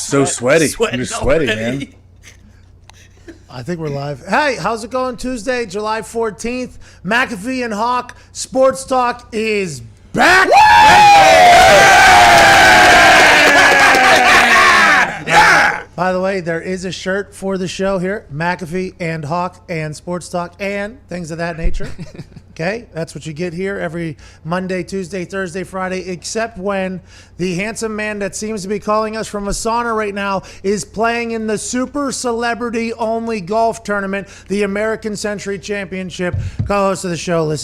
so sweaty. Sweating You're sweaty, already. man. I think we're live. Hey, how's it going? Tuesday, July 14th. McAfee and Hawk Sports Talk is back. By the way, there is a shirt for the show here. McAfee and Hawk and Sports Talk and things of that nature. Okay, that's what you get here every Monday, Tuesday, Thursday, Friday, except when the handsome man that seems to be calling us from a sauna right now is playing in the super celebrity only golf tournament, the American Century Championship. Co-host of the show,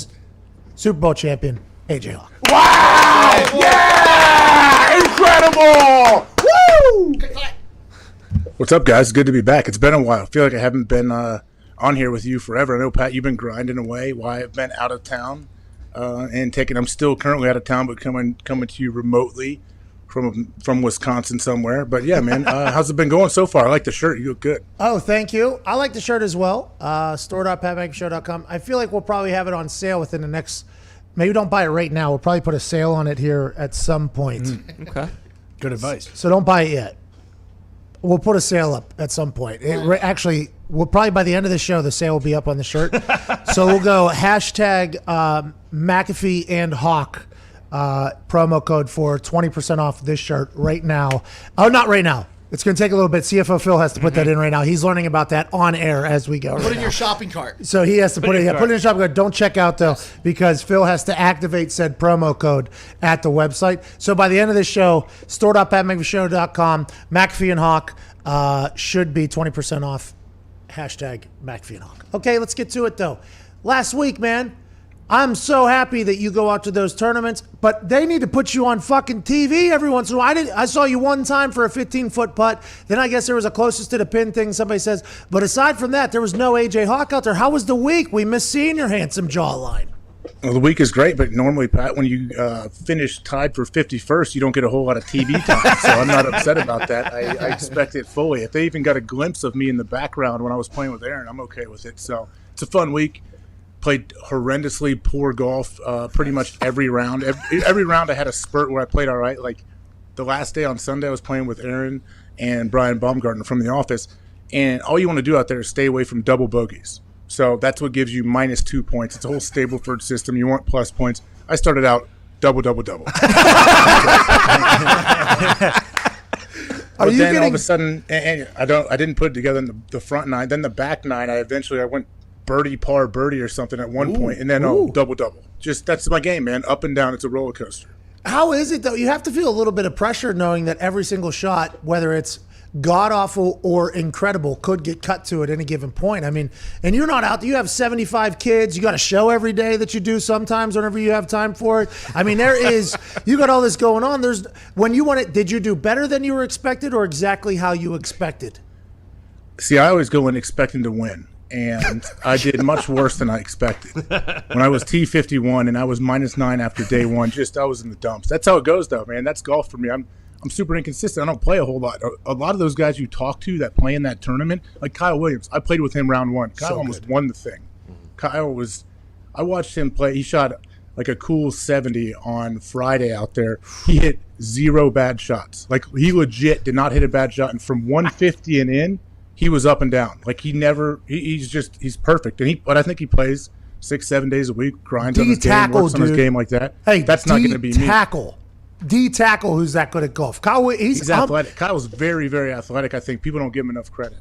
Super Bowl champion, AJ Hawk. Wow! Yeah! Incredible! Woo! What's up, guys? Good to be back. It's been a while. I feel like I haven't been on here with you forever. I know, Pat, you've been grinding away while I've been out of town I'm still currently out of town, but coming to you remotely from Wisconsin somewhere. But yeah, man, how's it been going so far? I like the shirt. You look good. Oh, thank you. I like the shirt as well. Store.patmcafee.com. I feel like we'll probably have it on sale within the next, maybe don't buy it right now. We'll probably put a sale on it here at some point. Okay. Good advice. So don't buy it yet. We'll put a sale up at some point. Actually, we'll probably by the end of the show, the sale will be up on the shirt. So we'll go hashtag McAfee and Hawk promo code for 20% off this shirt right now. Oh, not right now. It's going to take a little bit. CFO Phil has to put that in right now. He's learning about that on air as we go. Put it in your shopping cart. So he has to put it in the shopping cart. Don't check out, though, because Phil has to activate said promo code at the website. So by the end of the show, store.patmcafeeshow.com, McAfee and Hawk should be 20% off. Hashtag McAfee and Hawk. Okay, let's get to it, though. Last week, man, I'm so happy that you go out to those tournaments, but they need to put you on fucking TV every once in a while. I saw you one time for a 15-foot putt. Then I guess there was a closest to the pin thing, somebody says. But aside from that, there was no AJ Hawk out there. How was the week? We missed seeing your handsome jawline. Well, the week is great, but normally, Pat, when you finish tied for 51st, you don't get a whole lot of TV time. So I'm not upset about that. I expect it fully. If they even got a glimpse of me in the background when I was playing with Aaron, I'm okay with it. So it's a fun week. Played horrendously poor golf pretty much every round. Every round I had a spurt where I played all right. Like the last day on Sunday, I was playing with Aaron and Brian Baumgartner from the office. And all you want to do out there is stay away from double bogeys. So that's what gives you -2 points. It's a whole Stableford system. You want plus points. I started out double. But then all of a sudden, and I didn't put it together in the front nine. Then the back nine, I went birdie, par, birdie or something at one point, and then double. Just that's my game, man. Up and down, it's a roller coaster. How is it, though? You have to feel a little bit of pressure knowing that every single shot, whether it's god-awful or incredible, could get cut to at any given point. I mean, and you're not out there. You have 75 kids. You got a show every day that you do sometimes whenever you have time for it. I mean, you got all this going on. When you won it, did you do better than you were expected or exactly how you expected? See, I always go in expecting to win. And I did much worse than I expected. When I was T51 and I was -9 after day one, I was in the dumps. That's how it goes, though, man. That's golf for me. I'm super inconsistent. I don't play a whole lot. A lot of those guys you talk to that play in that tournament, like Kyle Williams, I played with him round one. Kyle almost won the thing. I watched him play. He shot like a cool 70 on Friday out there. He hit 0 bad shots. Like he legit did not hit a bad shot. And from 150 and in, he was up and down. Like he's perfect. But I think he plays 6-7 days a week, grinds on his game, works on his game like that. Hey, that's not going to be me. D-tackle who's that good at golf. Kyle, he's athletic. Kyle's very, very athletic. I think people don't give him enough credit.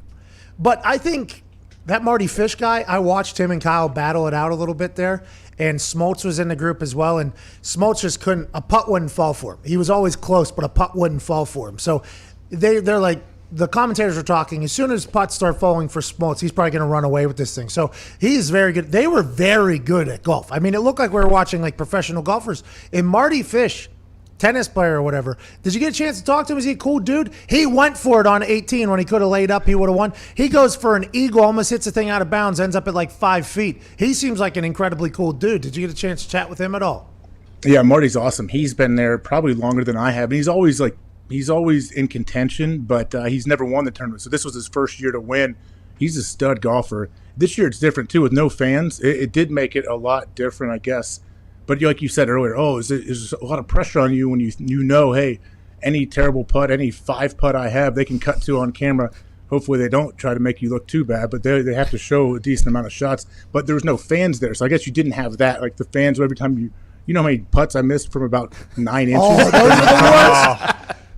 But I think that Marty Fish guy, I watched him and Kyle battle it out a little bit there. And Smoltz was in the group as well. And Smoltz just a putt wouldn't fall for him. He was always close, but a putt wouldn't fall for him. So they're like, the commentators are talking, as soon as putts start falling for Smoltz, he's probably going to run away with this thing. So he's very good. They were very good at golf. I mean, it looked like we were watching like professional golfers. And Marty Fish, tennis player or whatever, did you get a chance to talk to him? Is he a cool dude? He went for it on 18 when he could have laid up. He would have won. He goes for an eagle, almost hits the thing out of bounds, ends up at like 5 feet. He seems like an incredibly cool dude. Did you get a chance to chat with him at all? Yeah, Marty's awesome. He's been there probably longer than I have. And he's always in contention, but he's never won the tournament. So this was his first year to win. He's a stud golfer. This year it's different too with no fans. It did make it a lot different, I guess. But like you said earlier, there's a lot of pressure on you when you know, hey, any terrible putt, any 5 putt I have, they can cut to on camera. Hopefully they don't try to make you look too bad, but they have to show a decent amount of shots. But there was no fans there, so I guess you didn't have that. Like the fans, every time you know how many putts I missed from about 9 inches? Oh,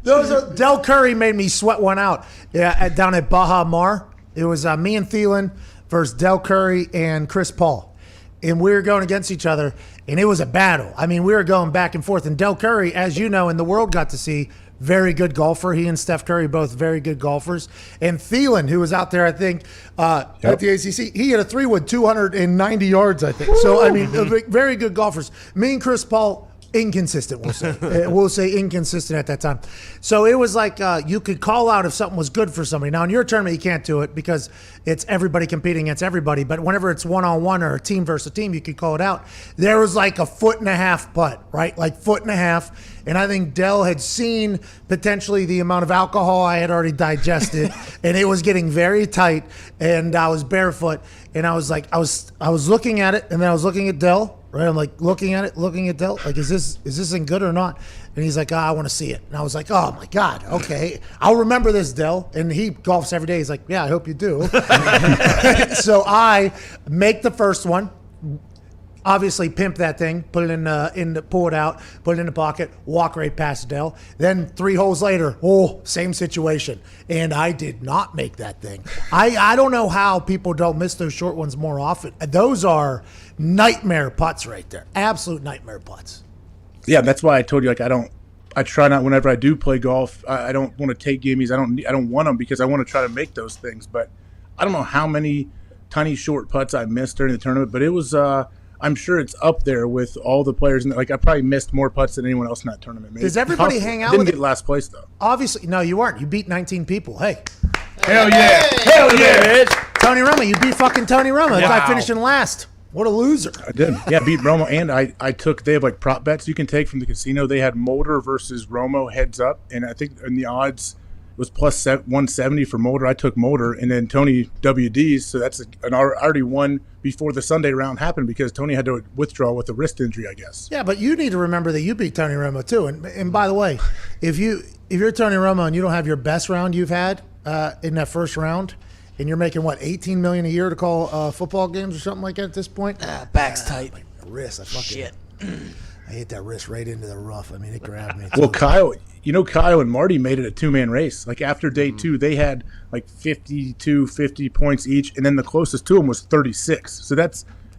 those are the worst. Del Curry made me sweat one out. Yeah, down at Baja Mar. It was me and Thielen versus Del Curry and Chris Paul. And we were going against each other, and it was a battle. I mean, we were going back and forth. And Del Curry, as you know, and the world got to see, very good golfer. He and Steph Curry, both very good golfers. And Thielen, who was out there, I think, at the ACC, he hit a 3-wood 290 yards, I think. Woo! So, I mean, very good golfers. Me and Chris Paul, inconsistent, we'll say. We'll say inconsistent at that time. So it was like you could call out if something was good for somebody. Now, in your tournament, you can't do it because it's everybody competing against everybody. But whenever it's one-on-one or a team versus a team, you could call it out. There was like a 1.5 putt, right? Like 1.5. And I think Dell had seen potentially the amount of alcohol I had already digested, and it was getting very tight, and I was barefoot, and I was like, I was looking at it, and then I was looking at Dell, right? I'm like looking at Dell, like, is this thing good or not? And he's like, I want to see it. And I was like, oh my God, okay, I'll remember this, Dell. And he golfs every day. He's like, yeah, I hope you do. So I make the first one. Obviously, pimp that thing, put it pull it out, put it in the pocket, walk right past Dell. Then 3 holes later, same situation. And I did not make that thing. I don't know how people don't miss those short ones more often. Those are nightmare putts right there. Absolute nightmare putts. Yeah, that's why I told you, like, I try not, whenever I do play golf, I don't want to take gimmies. I don't want them because I want to try to make those things. But I don't know how many tiny short putts I missed during the tournament, but it was I'm sure it's up there with all the players. Like, I probably missed more putts than anyone else in that tournament. Maybe. Does everybody hang out? Didn't get last place though. Obviously, no, you weren't. You beat 19 people. Hey, hell yeah, hell yeah, bitch. Tony Romo, you beat fucking Tony Romo. Wow. The guy finishing last. What a loser. I did. Yeah, beat Romo, and I took. They have like prop bets you can take from the casino. They had Mulder versus Romo heads up, and I think in the odds it was plus 170 for Mulder. I took Mulder, and then Tony WDs. So that's an already won before the Sunday round happened because Tony had to withdraw with a wrist injury, I guess. Yeah, but you need to remember that you beat Tony Romo too. And by the way, if you're Tony Romo and you don't have your best round you've had in that first round, and you're making what, $18 million a year to call football games or something like that at this point? Back's tight. My wrist, I fucking Shit. I hit that wrist right into the rough. I mean, it grabbed me. Well, Kyle and Marty made it a 2-man race. Like after day 2, they had like 50 points each, and then the closest to them was 36. So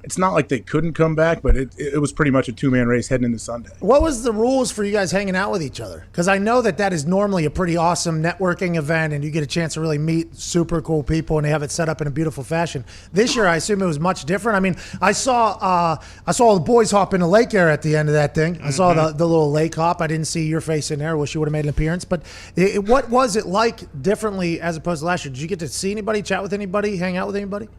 it's not like they couldn't come back, but it was pretty much a 2-man race heading into Sunday. What was the rules for you guys hanging out with each other? Because I know that is normally a pretty awesome networking event, and you get a chance to really meet super cool people, and they have it set up in a beautiful fashion. This year, I assume it was much different. I mean, I saw the boys hop in the lake there at the end of that thing. I saw the little lake hop. I didn't see your face in there. I wish you would have made an appearance. But what was it like differently as opposed to last year? Did you get to see anybody, chat with anybody, hang out with anybody?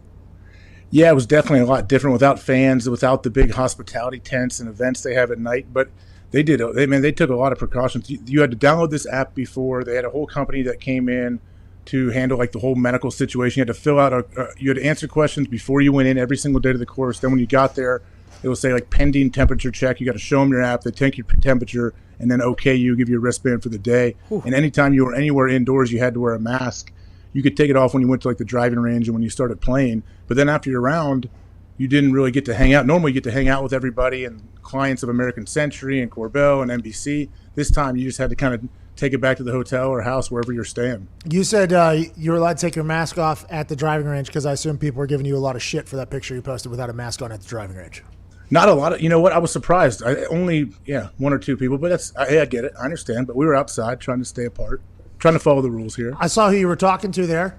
Yeah, it was definitely a lot different without fans, without the big hospitality tents and events they have at night. But they took a lot of precautions. You had to download this app before. They had a whole company that came in to handle like the whole medical situation. You had to fill out you had to answer questions before you went in every single day to the course. Then when you got there, it will say like pending temperature check. You got to show them your app. They take your temperature and then give you a wristband for the day. Whew. And anytime you were anywhere indoors, you had to wear a mask. You could take it off when you went to like the driving range and when you started playing. But then after your round, you didn't really get to hang out. Normally you get to hang out with everybody and clients of American Century and Corbell and NBC. This time you just had to kind of take it back to the hotel or house, wherever you're staying. You said you were allowed to take your mask off at the driving range because I assume people were giving you a lot of shit for that picture you posted without a mask on at the driving range. Not a lot of, you know what, I was surprised. Only 1 or 2 people, but I get it. I understand. But we were outside trying to stay apart. Trying to follow the rules here. I saw who you were talking to there.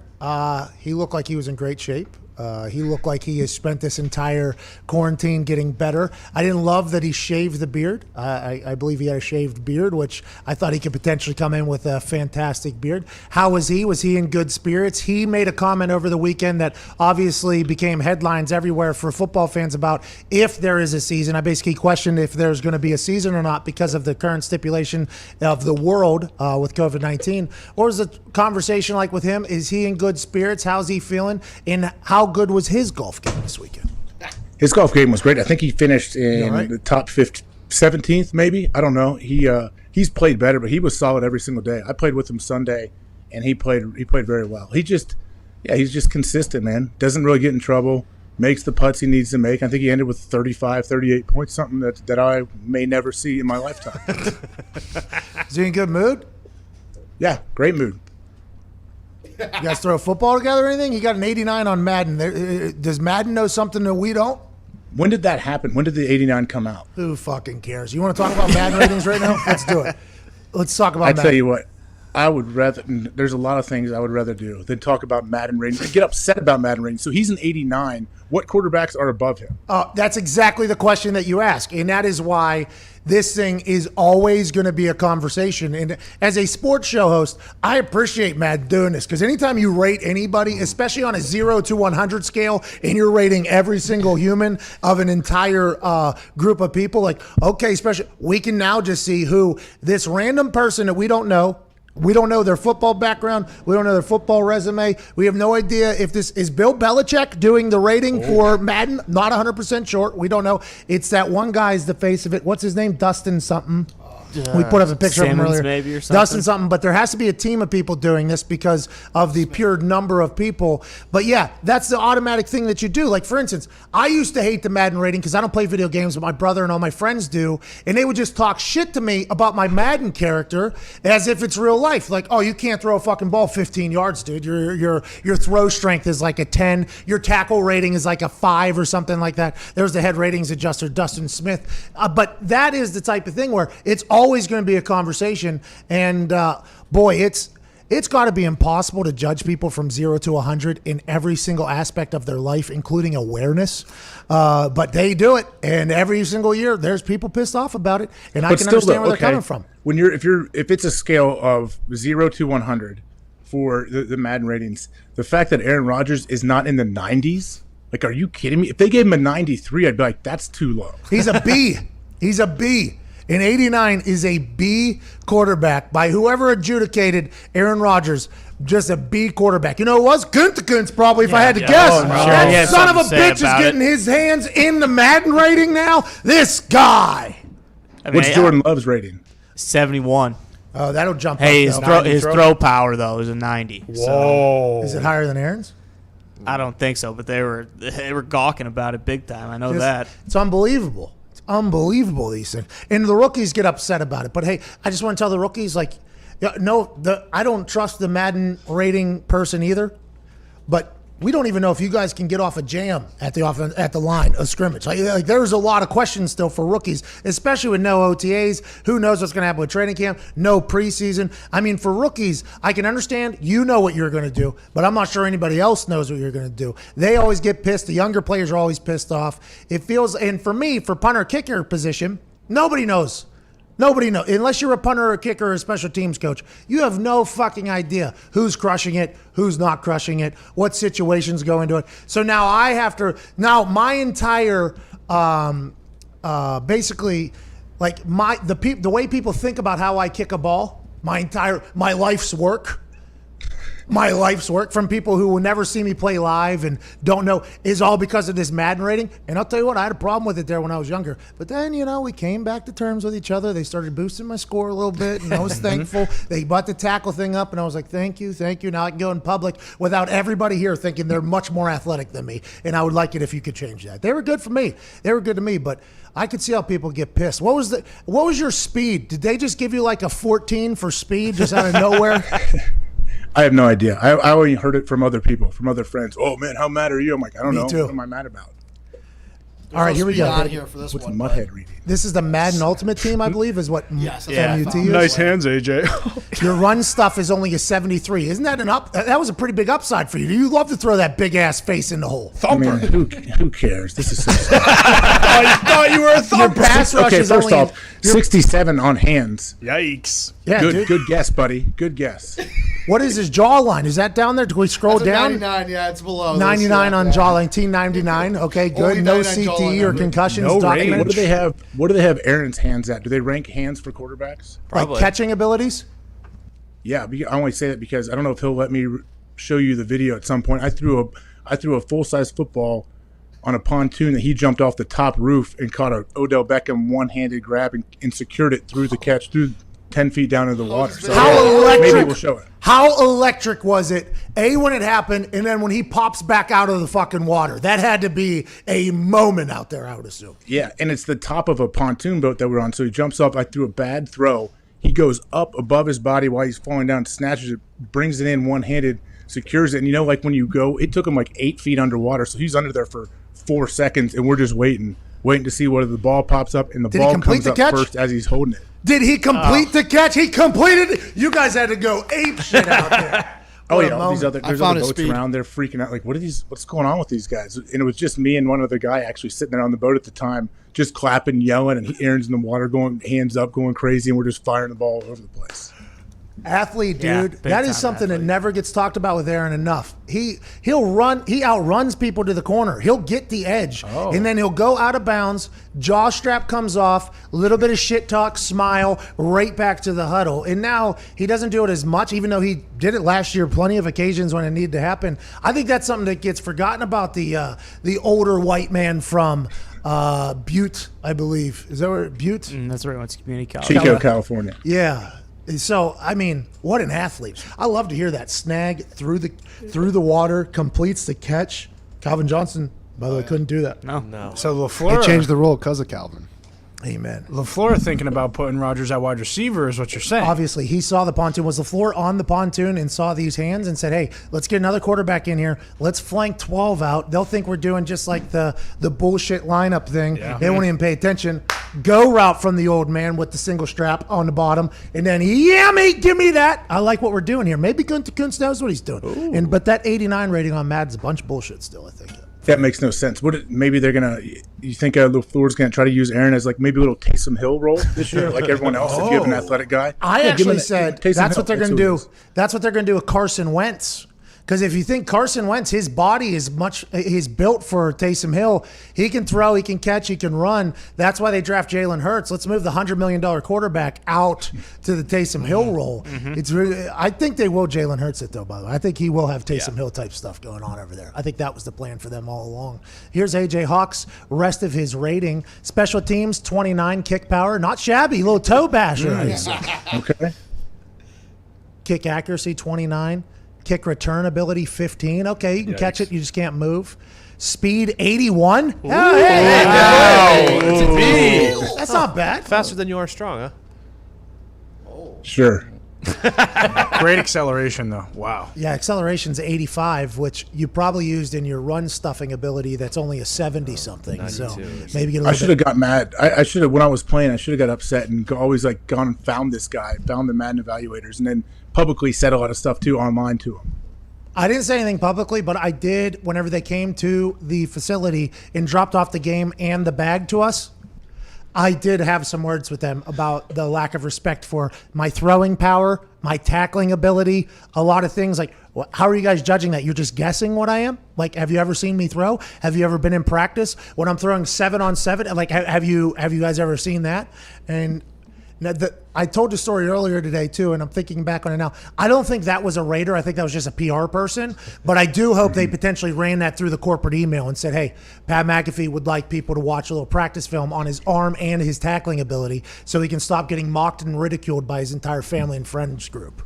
He looked like he was in great shape. He looked like he has spent this entire quarantine getting better. I didn't love that he shaved the beard. I believe he had a shaved beard, which I thought he could potentially come in with a fantastic beard. How was he? Was he in good spirits? He made a comment over the weekend that obviously became headlines everywhere for football fans about if there is a season. I basically questioned if there's going to be a season or not because of the current stipulation of the world with COVID-19. Or was the conversation like with him? Is he in good spirits? How's he feeling? And how good was his golf game this weekend? His golf game was great. I think he finished in the top 17th, maybe. I don't know. He's played better, but he was solid every single day. I played with him Sunday, and he played very well. He's just consistent, man. Doesn't really get in trouble. Makes the putts he needs to make. I think he ended with 35, 38 points, something that I may never see in my lifetime. Is he in good mood? Yeah, great mood. You guys throw a football together or anything? He got an 89 on Madden. Does Madden know something that we don't? When did that happen? When did the 89 come out? Who fucking cares? You want to talk about Madden ratings right now? Let's do it. Let's talk about Madden. I tell you what, I would rather. There's a lot of things I would rather do than talk about Madden ratings and get upset about Madden ratings. So he's an 89. What quarterbacks are above him? That's exactly the question that you ask, and that is why this thing is always going to be a conversation. And as a sports show host, I appreciate Matt doing this, because anytime you rate anybody, especially on a 0 to 100 scale, and you're rating every single human of an entire group of people, like, okay, especially we can now just see who this random person that we don't know. We don't know their football background. We don't know their football resume. We have no idea if this is Bill Belichick doing the rating for Madden. Not 100% sure. We don't know. It's that one guy's the face of it. What's his name? Dustin something. We put up a picture of him earlier. Maybe or something. Dustin something, but there has to be a team of people doing this because of the pure number of people. But yeah, that's the automatic thing that you do. Like, for instance, I used to hate the Madden rating because I don't play video games, but my brother and all my friends do, and they would just talk shit to me about my Madden character as if it's real life. Like, oh, you can't throw a fucking ball 15 yards, dude. Your throw strength is like a 10. Your tackle rating is like a 5 or something like that. There's the head ratings adjuster, Dustin Smith. But that is the type of thing where it's always going to be a conversation, and boy, it's got to be impossible to judge people from 0 to 100 in every single aspect of their life, including awareness. But they do it, and every single year there's people pissed off about it, and I can understand where they're coming from. If it's a scale of 0 to 100 for the Madden ratings, the fact that Aaron Rodgers is not in the 90s, like, are you kidding me? If they gave him a 93, I'd be like, that's too low. He's a B. He's a B. An 89 is a B quarterback by whoever adjudicated Aaron Rodgers. Just a B quarterback. You know, it was Gunther probably, if I had to guess. Oh, that son of a bitch is getting his hands in the Madden rating now. This guy. What's Jordan Love's rating? 71. Oh, that'll jump Hey, up. his throw power, though, is a 90. Whoa. So. Is it higher than Aaron's? I don't think so, but they were gawking about it big time. I know that. It's unbelievable. Unbelievable, these things. And the rookies get upset about it. But hey, I just want to tell the rookies, like, I don't trust the Madden rating person either. But we don't even know if you guys can get off a jam at the line of scrimmage. Like there's a lot of questions still for rookies, especially with no OTAs. Who knows what's going to happen with training camp? No preseason. I mean, for rookies, I can understand you know what you're going to do, but I'm not sure anybody else knows what you're going to do. They always get pissed. The younger players are always pissed off. It feels, and for me, for punter kicker position, nobody knows. Nobody knows. Unless you're a punter or a kicker or a special teams coach, you have no fucking idea who's crushing it, who's not crushing it, what situations go into it. So now I have to, my entire, basically, like the way people think about how I kick a ball, my life's work. My life's work from people who will never see me play live and don't know is all because of this Madden rating. And I'll tell you what, I had a problem with it there when I was younger. But then, we came back to terms with each other. They started boosting my score a little bit, and I was thankful. They brought the tackle thing up, and I was like, thank you. Now I can go in public without everybody here thinking they're much more athletic than me. And I would like it if you could change that. They were good for me. They were good to me, but I could see how people get pissed. What was your speed? Did they just give you like a 14 for speed just out of nowhere? I have no idea. I only heard it from other people, from other friends. Oh, man, how mad are you? I'm like, I don't know. Too. What am I mad about? All right, here we go. On here for this What's one, Mudhead reading? This is the Madden Ultimate Team, I believe, is what Yes, that's Yeah. what I thought. Nice hands, AJ. Your run stuff is only a 73. Isn't that an up? That was a pretty big upside for you. You love to throw that big ass face in the hole. I mean, who cares? This is so I thought you were a Your thumper. pass rush okay, is first only off, 67 on hands. Yikes. yeah, dude. Good guess, buddy. Good guess. What is his jawline? Is that down there? Do we scroll That's a down? 99, yeah, it's below. this, 99 yeah, on yeah. jawline. Team 99. Okay, good. Only No 99 CTE jawline. or concussions No documented. range. What do they have Aaron's hands at? Do they rank hands for quarterbacks? Like Probably. catching abilities? Yeah, I only say that because I don't know if he'll let me show you the video at some point. I threw a full-size football on a pontoon that he jumped off the top roof and caught a Odell Beckham one-handed grab and secured it through the catch through 10 feet down into the water. So maybe we'll show it. How electric was it? When it happened, and then when he pops back out of the fucking water. That had to be a moment out there, I would assume. Yeah, and it's the top of a pontoon boat that we're on. So he jumps off. I threw a bad throw. He goes up above his body while he's falling down, snatches it, brings it in one-handed, secures it. And like when you go, it took him like 8 feet underwater. So he's under there for 4 seconds, and we're just waiting to see whether the ball pops up, and the ball comes up first as he's holding it. Did he complete the catch? He completed it. You guys had to go ape shit out there. Oh yeah, all there's other boats around. They're freaking out. Like, what's going on with these guys? And it was just me and one other guy actually sitting there on the boat at the time, just clapping, yelling, and Aaron's in the water, going hands up, going crazy, and we're just firing the ball all over the place. Athlete, dude. That is something that never gets talked about with Aaron enough. He outruns people to the corner. He'll get the edge, and then he'll go out of bounds. Jaw strap comes off, a little bit of shit talk, smile, right back to the huddle. And now he doesn't do it as much, even though he did it last year, plenty of occasions when it needed to happen. I think that's something that gets forgotten about the older white man from Butte, I believe. Is that where Butte? That's where he went to community college. Chico, California. Yeah. So, I mean, what an athlete. I love to hear that. Snag through the water, completes the catch. Calvin Johnson, by the way, couldn't do that. No. So LaFleur They changed the rule because of Calvin. Amen. LaFleur thinking about putting Rodgers at wide receiver is what you're saying. Obviously, he saw the pontoon. Was LaFleur on the pontoon and saw these hands and said, hey, let's get another quarterback in here. Let's flank 12 out. They'll think we're doing just like the bullshit lineup thing. Yeah. They won't even pay attention. Go route from the old man with the single strap on the bottom. And then, yeah, mate, give me that. I like what we're doing here. Maybe Kuntz knows what he's doing. But that 89 rating on Madden's a bunch of bullshit still, I think. That makes no sense. Maybe they're gonna. You think LaFleur's gonna try to use Aaron as like maybe a little Taysom Hill role this year, like everyone else. If you have an athletic guy, I actually said that's what they're going to do. Is. That's what they're going to do with Carson Wentz. Because if you think Carson Wentz, his body is he's built for Taysom Hill. He can throw, he can catch, he can run. That's why they draft Jalen Hurts. Let's move the $100 million quarterback out to the Taysom Hill role. It's really, I think they will Jalen Hurts it though. By the way, I think he will have Taysom Hill type stuff going on over there. I think that was the plan for them all along. Here's AJ Hawk's rest of his rating: special teams 29, kick power not shabby, little toe basher. Okay. Kick accuracy 29. Kick return ability 15. Okay, you can catch it, you just can't move. Speed 81. Oh, hey. That's not bad. Faster than you are strong, huh? Sure. Great acceleration, though. Wow. Yeah, acceleration's 85, which you probably used in your run stuffing ability. That's only a 70 something. So maybe get a little I should have got mad. I should have, when I was playing, I should have got upset and always like gone and found this guy, found the Madden evaluators, and then publicly said a lot of stuff too online to him. I didn't say anything publicly, but I did whenever they came to the facility and dropped off the game and the bag to us. I did have some words with them about the lack of respect for my throwing power, my tackling ability, a lot of things like, how are you guys judging that? You're just guessing what I am? Like, have you ever seen me throw? Have you ever been in practice when I'm throwing 7-on-7? Like, have you guys ever seen that? And I told the story earlier today too, and I'm thinking back on it now. I don't think that was a Raider. I think that was just a PR person. But I do hope they potentially ran that through the corporate email and said, hey, Pat McAfee would like people to watch a little practice film on his arm and his tackling ability so he can stop getting mocked and ridiculed by his entire family and friends group.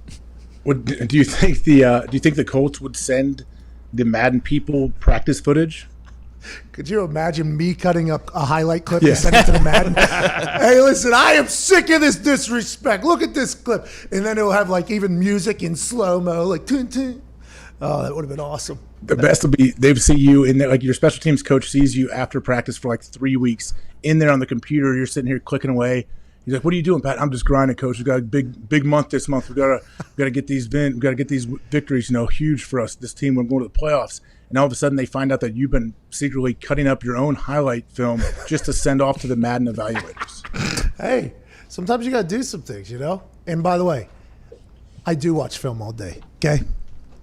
Do you think the Colts would send the Madden people practice footage? Could you imagine me cutting up a highlight clip and sending it to the Madden? Hey, listen, I am sick of this disrespect. Look at this clip. And then it'll have like even music in slow-mo, like tun tun. Oh, that would have been awesome. The best will be they see you in there, like your special teams coach sees you after practice for like 3 weeks in there on the computer. You're sitting here clicking away. He's like, "What are you doing, Pat?" "I'm just grinding, coach. We got a big month this month. We gotta get these victories. Huge for us. This team. We're going to the playoffs." And all of a sudden, they find out that you've been secretly cutting up your own highlight film just to send off to the Madden evaluators. Hey, sometimes you got to do some things, And by the way, I do watch film all day. Okay,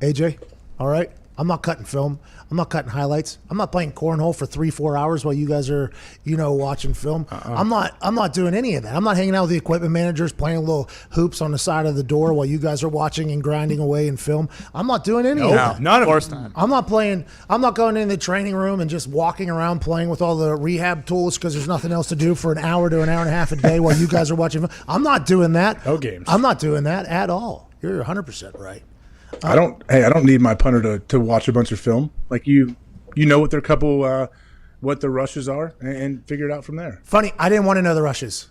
AJ. All right. I'm not cutting film. I'm not cutting highlights. I'm not playing cornhole for 3-4 hours while you guys are, watching film. I'm not doing any of that. I'm not hanging out with the equipment managers playing little hoops on the side of the door while you guys are watching and grinding away in film. I'm not doing any of that. None Of of course it. not. I'm not going in the training room and just walking around playing with all the rehab tools because there's nothing else to do for an hour to an hour and a half a day while you guys are watching film. I'm not doing that. No games. I'm not doing that at all. You're 100% right. I don't need my punter to watch a bunch of film. Like you know what their what their rushes are and figure it out from there. Funny, I didn't want to know the rushes.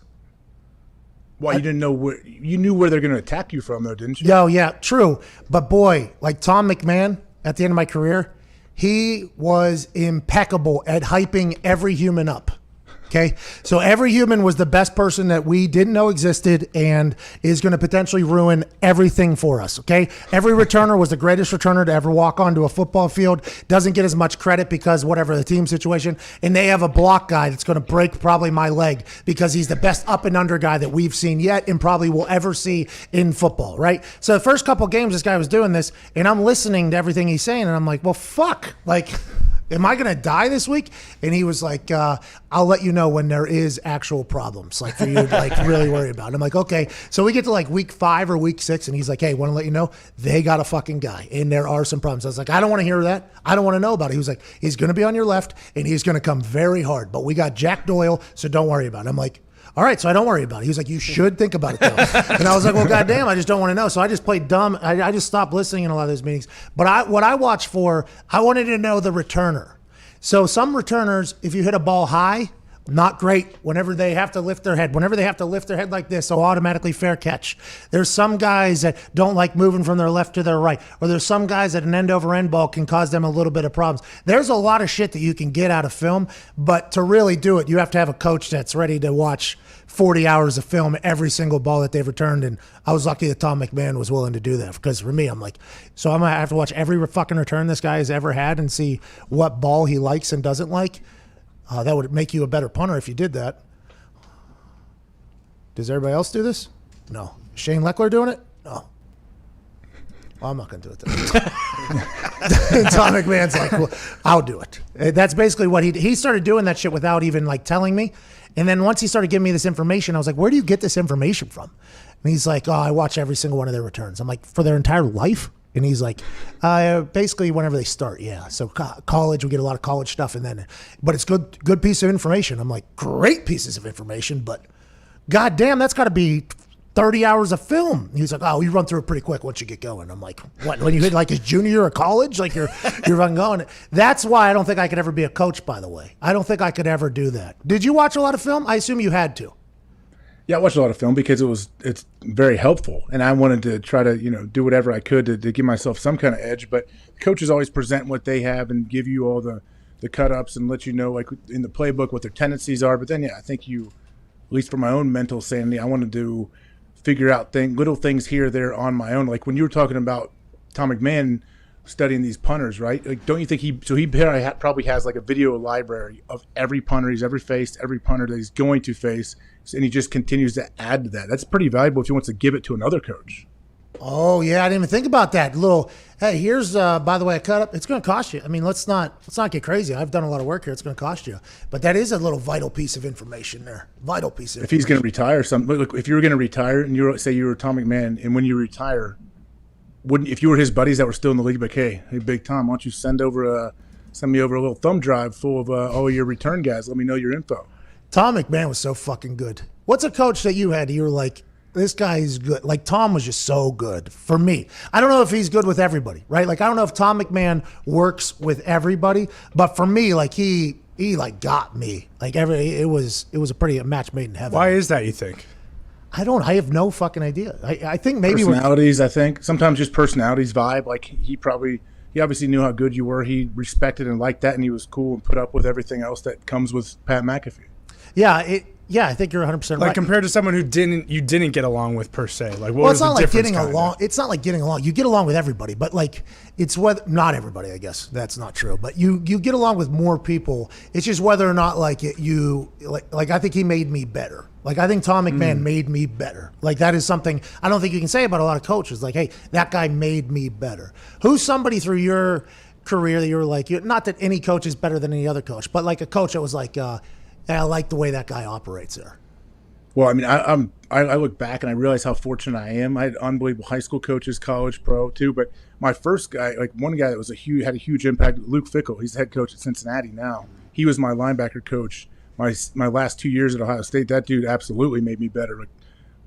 Well, you didn't know you knew where they're going to attack you from, though, didn't you? Yo, yeah, true. But boy, like Tom McMahon at the end of my career, he was impeccable at hyping every human up. Okay, so every human was the best person that we didn't know existed and is going to potentially ruin everything for us. Okay, every returner was the greatest returner to ever walk onto a football field. Doesn't get as much credit because whatever the team situation, and they have a block guy that's going to break probably my leg because he's the best up and under guy that we've seen yet and probably will ever see in football. Right. So the first couple games, this guy was doing this, and I'm listening to everything he's saying, and I'm like, well, fuck, like. Am I going to die this week? And he was like, I'll let you know when there is actual problems, like for you to like really worry about. I'm like, okay. So we get to like week 5 or week 6, and he's like, hey, want to let you know they got a fucking guy, and there are some problems. I was like, I don't want to hear that. I don't want to know about it. He was like, he's going to be on your left, and he's going to come very hard, but we got Jack Doyle, so don't worry about it. I'm like, all right, so I don't worry about it. He was like, you should think about it, though. And I was like, well, goddamn, I just don't want to know. So I just played dumb. I just stopped listening in a lot of those meetings. But what I watched for, I wanted to know the returner. So some returners, if you hit a ball high, not great. Whenever they have to lift their head like this, so automatically fair catch. There's some guys that don't like moving from their left to their right, or there's some guys that an end over end ball can cause them a little bit of problems. There's a lot of shit that you can get out of film, but to really do it, you have to have a coach that's ready to watch 40 hours of film every single ball that they've returned. And I was lucky that Tom McMahon was willing to do that, because for me, I'm like, so I'm going to have to watch every fucking return this guy has ever had and see what ball he likes and doesn't like. That would make you a better punter if you did that. Does everybody else do this? No. Shane Leckler doing it? No. Well, I'm not going to do it then. Tom McMahon's like, well, I'll do it. That's basically what he started doing that shit without even like telling me. And then once he started giving me this information, I was like, where do you get this information from? And he's like, oh, I watch every single one of their returns. I'm like, for their entire life? And he's like, basically whenever they start, yeah. So college, we get a lot of college stuff, but it's good piece of information. I'm like, great pieces of information, but goddamn, that's got to be 30 hours of film. He's like, oh, you run through it pretty quick once you get going. I'm like, what? When you hit like his junior year of college, like you're fucking going. That's why I don't think I could ever be a coach. By the way, I don't think I could ever do that. Did you watch a lot of film? I assume you had to. Yeah, I watched a lot of film because it's very helpful, and I wanted to try to do whatever I could to give myself some kind of edge. But coaches always present what they have and give you all the cut ups and let you know, like in the playbook, what their tendencies are. But then, yeah, I think at least for my own mental sanity, I wanted to figure out little things here or there on my own. Like when you were talking about Tom McMahon studying these punters, right? Like, don't you think he probably has like a video library of every punter he's ever faced, every punter that he's going to face, and he just continues to add to that. That's pretty valuable if he wants to give it to another coach. Oh yeah, I didn't even think about that. Hey, here's by the way, a cut up. It's going to cost you. I mean, let's not get crazy. I've done a lot of work here. It's going to cost you, but that is a little vital piece of information there. Vital piece of. If he's going to retire, look, if you were going to retire and you were Tom McMahon, and when you retire, if you were his buddies that were still in the league, like, hey, Big Tom, why don't you send me over a little thumb drive full of all your return guys? Let me know your info. Tom McMahon was so fucking good. What's a coach that you had? You were like, this guy is good. Like Tom was just so good for me. I don't know if he's good with everybody, right? Like I don't know if Tom McMahon works with everybody, but for me, like he like got me. Like it was a match made in heaven. Why is that, you think? I have no fucking idea. I think maybe personalities. I think sometimes just personalities vibe. Like he obviously knew how good you were. He respected and liked that, and he was cool and put up with everything else that comes with Pat McAfee. Yeah, I think you're 100% right. Like compared to someone who you didn't get along with per se. Like what well, was the difference? It's not like getting along. You get along with everybody, but like it's whether not everybody. I guess that's not true. But you get along with more people. It's just whether or not like I think he made me better. Like I think Tom McMahon made me better. Like that is something I don't think you can say about a lot of coaches. Like, hey, that guy made me better. Who's somebody through your career that you were like, not that any coach is better than any other coach, but like a coach that was like, I like the way that guy operates there? Well, I mean, I look back and I realize how fortunate I am. I had unbelievable high school coaches, college, pro too. But my first guy, like one guy that was had a huge impact, Luke Fickell. He's the head coach at Cincinnati now. He was my linebacker coach my last 2 years at Ohio State. That dude absolutely made me better, like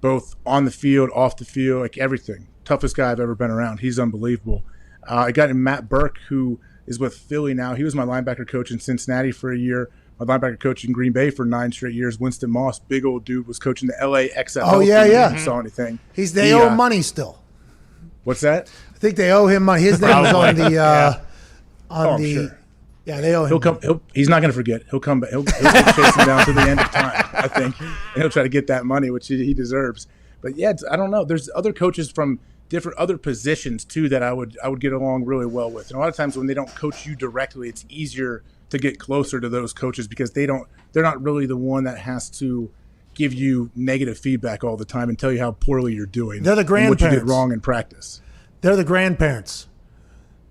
both on the field, off the field, like everything. Toughest guy I've ever been around. He's unbelievable. I got in Matt Burke, who is with Philly now. He was my linebacker coach in Cincinnati for a year. My linebacker coach in Green Bay for 9 straight years. Winston Moss, big old dude, was coaching the LA XFL. Oh, yeah, team. yeah. If you saw anything. They owe him money still. What's that? I think they owe him money. His name was on the I'm sure. Yeah, they owe him. He's not going to forget. He'll come back. He'll chase him down to the end of time, I think, and he'll try to get that money, which he deserves. But yeah, I don't know. There's other coaches from different other positions too that I would get along really well with. And a lot of times when they don't coach you directly, it's easier to get closer to those coaches because they're not really the one that has to give you negative feedback all the time and tell you how poorly you're doing. They're the grandparents. And what you did wrong in practice. They're the grandparents.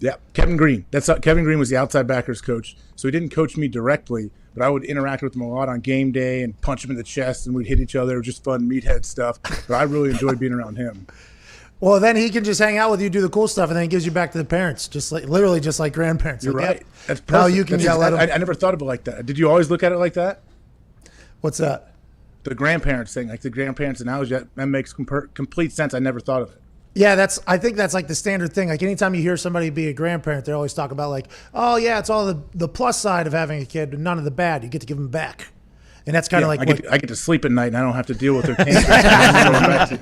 Yeah, Kevin Green. Kevin Green was the outside backers coach, so he didn't coach me directly, but I would interact with him a lot on game day and punch him in the chest, and we'd hit each other. It was just fun meathead stuff. But I really enjoyed being around him. Well, then he can just hang out with you, do the cool stuff, and then he gives you back to the parents, literally just like grandparents. You're like, right. Yeah, That's perfect. now you can yell at them. I never thought of it like that. Did you always look at it like that? What's that? The grandparents thing, like the grandparents analogy, that makes complete sense. I never thought of it. Yeah, I think that's like the standard thing. Like anytime you hear somebody be a grandparent, they always talk about like, oh yeah, it's all the plus side of having a kid, but none of the bad. You get to give them back, and that's kind of like I get to sleep at night, and I don't have to deal with their tantrums.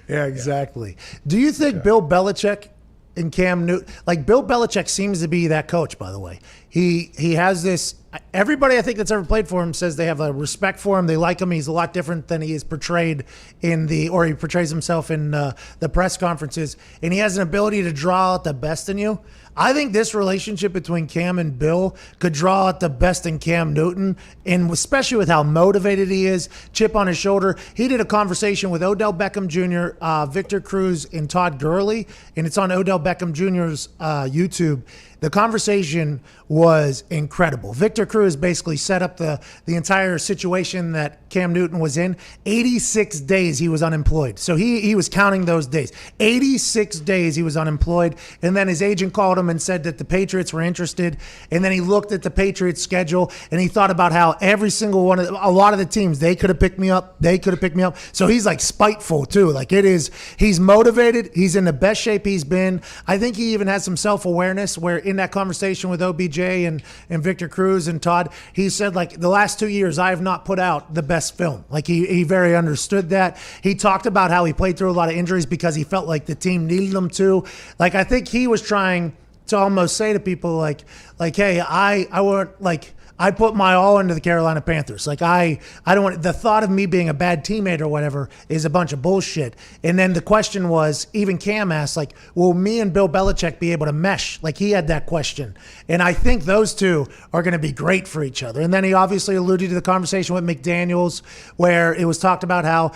Yeah, exactly. Do you think Bill Belichick and Cam Newton, like Bill Belichick seems to be that coach, by the way. He has this, everybody I think that's ever played for him says they have a respect for him. They like him. He's a lot different than he is portrayed he portrays himself in the press conferences. And he has an ability to draw out the best in you. I think this relationship between Cam and Bill could draw out the best in Cam Newton, and especially with how motivated he is, chip on his shoulder. He did a conversation with Odell Beckham Jr., Victor Cruz, and Todd Gurley, and it's on Odell Beckham Jr.'s YouTube. The conversation was incredible. Victor Cruz basically set up the entire situation that Cam Newton was in. 86 days he was unemployed. So he was counting those days. 86 days he was unemployed. And then his agent called him and said that the Patriots were interested. And then he looked at the Patriots schedule and he thought about how every single one a lot of the teams, they could have picked me up. They could have picked me up. So he's like spiteful too. Like he's motivated. He's in the best shape he's been. I think he even has some self-awareness where in that conversation with OBJ and Victor Cruz and Todd, he said, like, the last 2 years, I have not put out the best film. Like, he very understood that. He talked about how he played through a lot of injuries because he felt like the team needed him to. Like, I think he was trying to almost say to people, like, hey, I want, like, I put my all into the Carolina Panthers. Like I don't want the thought of me being a bad teammate or whatever is a bunch of bullshit. And then the question was, even Cam asked, like, will me and Bill Belichick be able to mesh? Like he had that question. And I think those two are going to be great for each other. And then he obviously alluded to the conversation with McDaniels where it was talked about how,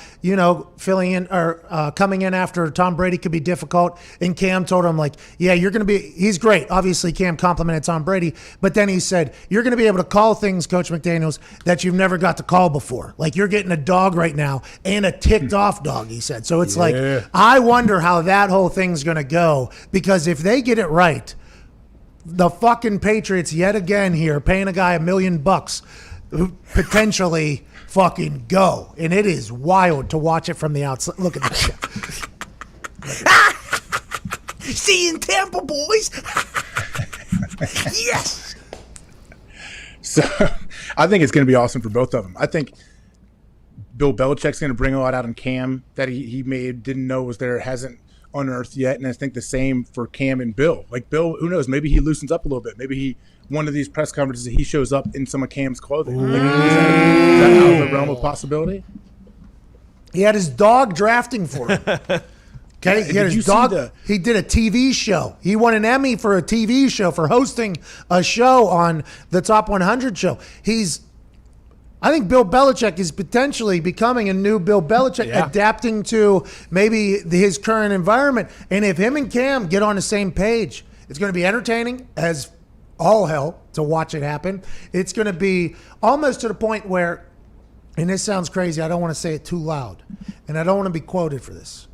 filling in or coming in after Tom Brady could be difficult. And Cam told him, like, yeah, he's great. Obviously Cam complimented Tom Brady, but then he said, you're going to be able to call things, Coach McDaniels, that you've never got to call before. Like you're getting a dog right now and a ticked off dog, he said. So it's like, I wonder how that whole thing's going to go, because if they get it right, the fucking Patriots yet again here paying a guy $1 million who potentially fucking go. And it is wild to watch it from the outside. Look at this shit. See you in Tampa, boys. Yes. So I think it's going to be awesome for both of them. I think Bill Belichick's going to bring a lot out in Cam that he didn't know was there, hasn't unearthed yet. And I think the same for Cam and Bill. Like Bill, who knows, maybe he loosens up a little bit. Maybe one of these press conferences, he shows up in some of Cam's clothing. Like, is that out of the realm of possibility? He had his dog drafting for him. Okay, he had his dog. He did a TV show. He won an Emmy for a TV show for hosting a show on the Top 100 show. I think Bill Belichick is potentially becoming a new Bill Belichick, adapting to maybe his current environment. And if him and Cam get on the same page, It's going to be entertaining as all hell to watch it happen. It's going to be almost to the point where, and this sounds crazy, I don't want to say it too loud, and I don't want to be quoted for this.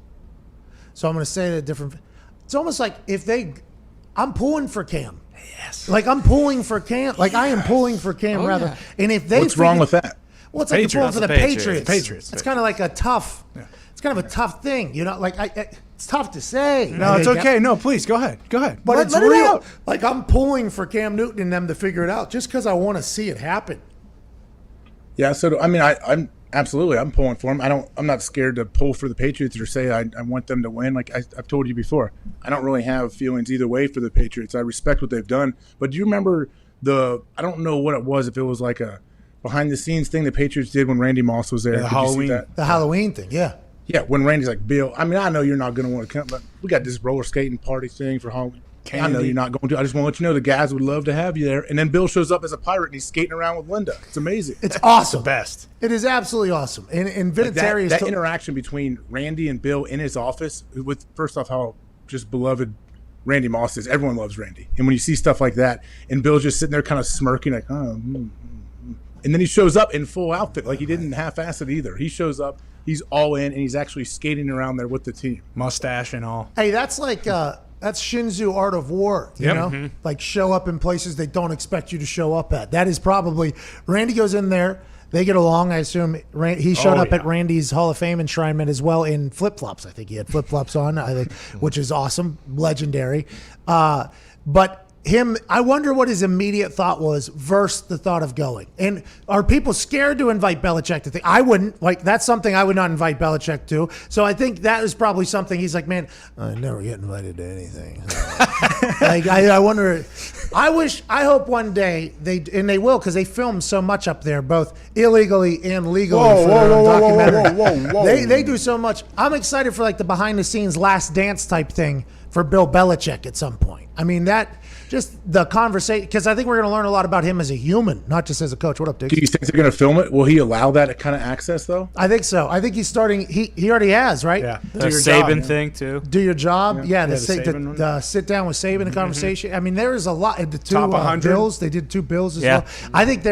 So I'm going to say it a different. It's almost like I'm pulling for Cam. Yes. Like I'm pulling for Cam. Like I am pulling for Cam rather. yeah. And if they What's wrong with that? Well, it's like you're pulling for the Patriots. Patriots. It's kind of like a tough. It's kind of a tough thing, you know. Like it's tough to say. No, it's okay. No, please go ahead. Go ahead. But it's let it real. out. Like I'm pulling for Cam Newton and them to figure it out, just because I want to see it happen. Yeah, so I mean, I'm absolutely I'm pulling for him. I'm not scared to pull for the Patriots or say I want them to win. Like I've told you before, I don't really have feelings either way for the Patriots. I respect what they've done. But do you remember I don't know what it was, if it was like a behind the scenes thing the Patriots did when Randy Moss was there. The Did you see Halloween. that? The Halloween thing, yeah. Yeah, when Randy's like, Bill, I mean, I know you're not going to want to come, but we got this roller skating party thing for Halloween. I know you're not going to. I just want to let you know the guys would love to have you there. And then Bill shows up as a pirate and he's skating around with Linda. It's amazing. It's awesome. The best. It is absolutely awesome. And Like Vinatieri that interaction between Randy and Bill in his office, with first off how just beloved Randy Moss is. Everyone loves Randy. And when you see stuff like that, and Bill's just sitting there kind of smirking like, and then he shows up in full outfit, like he didn't half-ass it either. He shows up, he's all in, and he's actually skating around there with the team. Mustache and all. Hey, that's like that's Shinzu Art of War, you Yep. know? Like show up in places they don't expect you to show up at. That is probably Randy goes in there. They get along. I assume he showed up at Randy's Hall of Fame enshrinement as well in flip-flops. I think he had flip-flops on, which is awesome, legendary. But him, I wonder what his immediate thought was versus the thought of going. And are people scared to invite Belichick to think? I wouldn't. Like, that's something I would not invite Belichick to. So I think that is probably something he's like, man, I never get invited to anything. Like, I wonder. I hope one day they will, because they film so much up there, both illegally and legally for their own documentary. They do so much. I'm excited for like the behind the scenes Last Dance type thing for Bill Belichick at some point. I mean, that just the conversation, because I think we're going to learn a lot about him as a human, not just as a coach. What up, Diggs? Do you think they're going to film it? Will he allow that kind of access, though? I think so. I think he's starting. He already has, right? Yeah. The Saban thing too. Do your job. Yeah, the Saban one. the sit down with Saban, the conversation. I mean, there is a lot. The two Top 100. Bills, they did 2 Bills as Yeah. well. I think